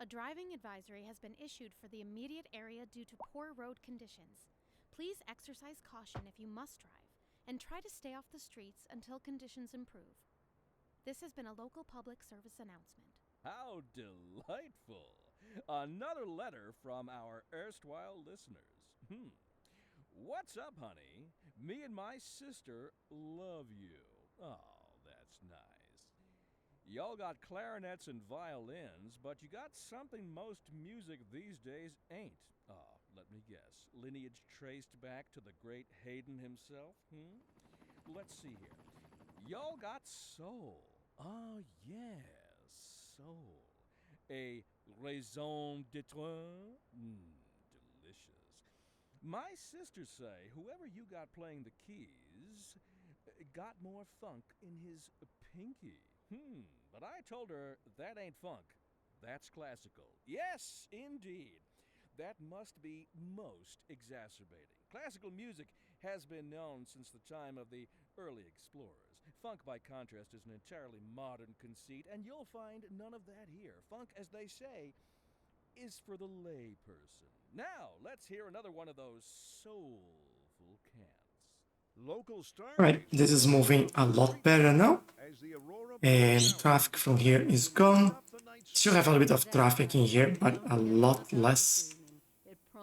A driving advisory has been issued for the immediate area due to poor road conditions. Please exercise caution if you must drive, and try to stay off the streets until conditions improve. This has been a local public service announcement. How delightful! Another letter from our erstwhile listeners. What's up, honey? Me and my sister love you. Oh, that's nice. Y'all got clarinets and violins, but you got something most music these days ain't. Let me guess. Lineage traced back to the great Haydn himself? Let's see here. Y'all got soul. Oh, yeah, soul. A raison d'etre? Delicious. My sisters say whoever you got playing the keys got more funk in his pinky. But I told her that ain't funk. That's classical. Yes, indeed. That must be most exacerbating. Classical music has been known since the time of the early explorers. Funk, by contrast, is an entirely modern conceit, and you'll find none of that here. Funk, as they say, is for the lay person. Now, let's hear another one of those soulful cants. Local stars. Right, this is moving a lot better now. And traffic from here is gone. Still have a little bit of traffic in here, but a lot less.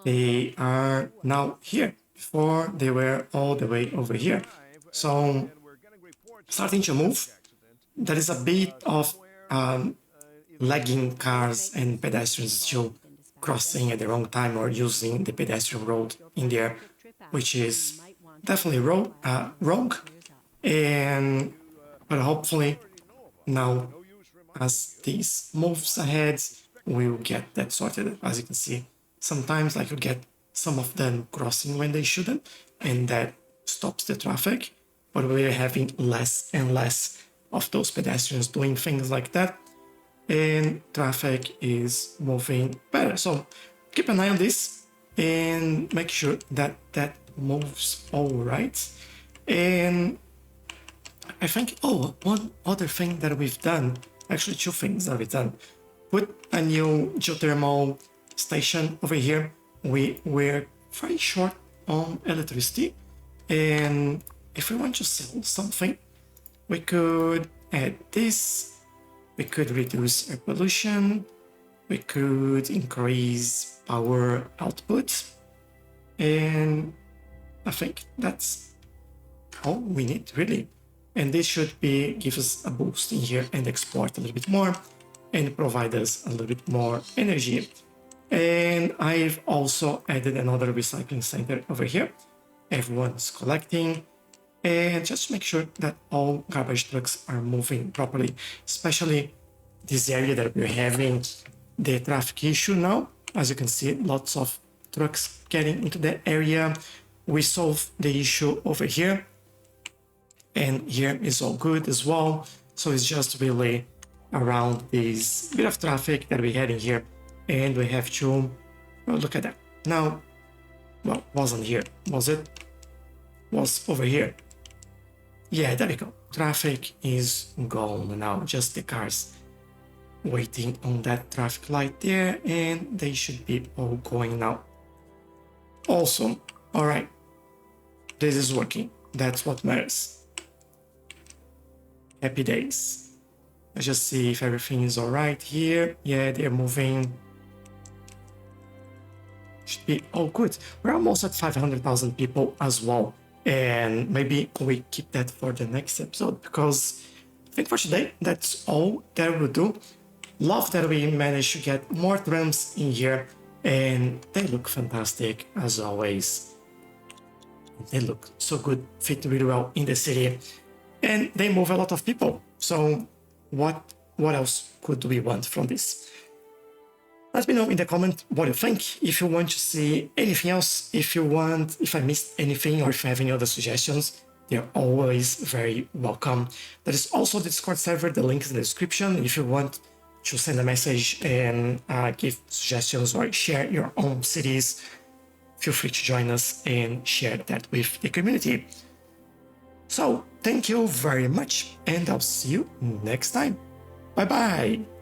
They are now here. Before they were all the way over here. So starting to move. There is a bit of lagging cars and pedestrians still crossing at the wrong time or using the pedestrian road in there, which is definitely wrong. But hopefully now, as this moves ahead, we'll get that sorted. As you can see, sometimes like you get some of them crossing when they shouldn't, and that stops the traffic. But we're having less and less of those pedestrians doing things like that, and traffic is moving better. So keep an eye on this and make sure that that moves all right. And I think, one other thing that we've done, actually two things that we've done. Put a new geothermal station over here. We're very short on electricity, and if we want to sell something, we could add this, we could reduce air pollution, we could increase power output, and I think that's all we need really. And this should give us a boost in here and export a little bit more and provide us a little bit more energy. And I've also added another recycling center over here. Everyone's collecting, and just make sure that all garbage trucks are moving properly, especially this area that we're having the traffic issue now. As you can see, lots of trucks getting into the area. We solved the issue over here, and here is all good as well. So it's just really around this bit of traffic that we had in here, and we have to look at that now. Well, wasn't here, was it? Was over here. Yeah, there we go. Traffic is gone now, just the cars waiting on that traffic light there, and they should be all going now. Awesome. All right, this is working. That's what matters. Happy days. Let's just see if everything is all right here. Yeah, they're moving. Should be all good. We're almost at 500,000 people as well. And maybe we keep that for the next episode, because I think for today, that's all that we'll do. Love that we managed to get more drums in here, and they look fantastic as always. They look so good, fit really well in the city, and they move a lot of people. So what else could we want from this? Let me know in the comment what you think. If you want to see anything else, if I missed anything, or if you have any other suggestions, they're always very welcome. There is also the Discord server, the link is in the description. If you want to send a message and give suggestions or share your own cities, feel free to join us and share that with the community. So thank you very much, and I'll see you next time. Bye bye.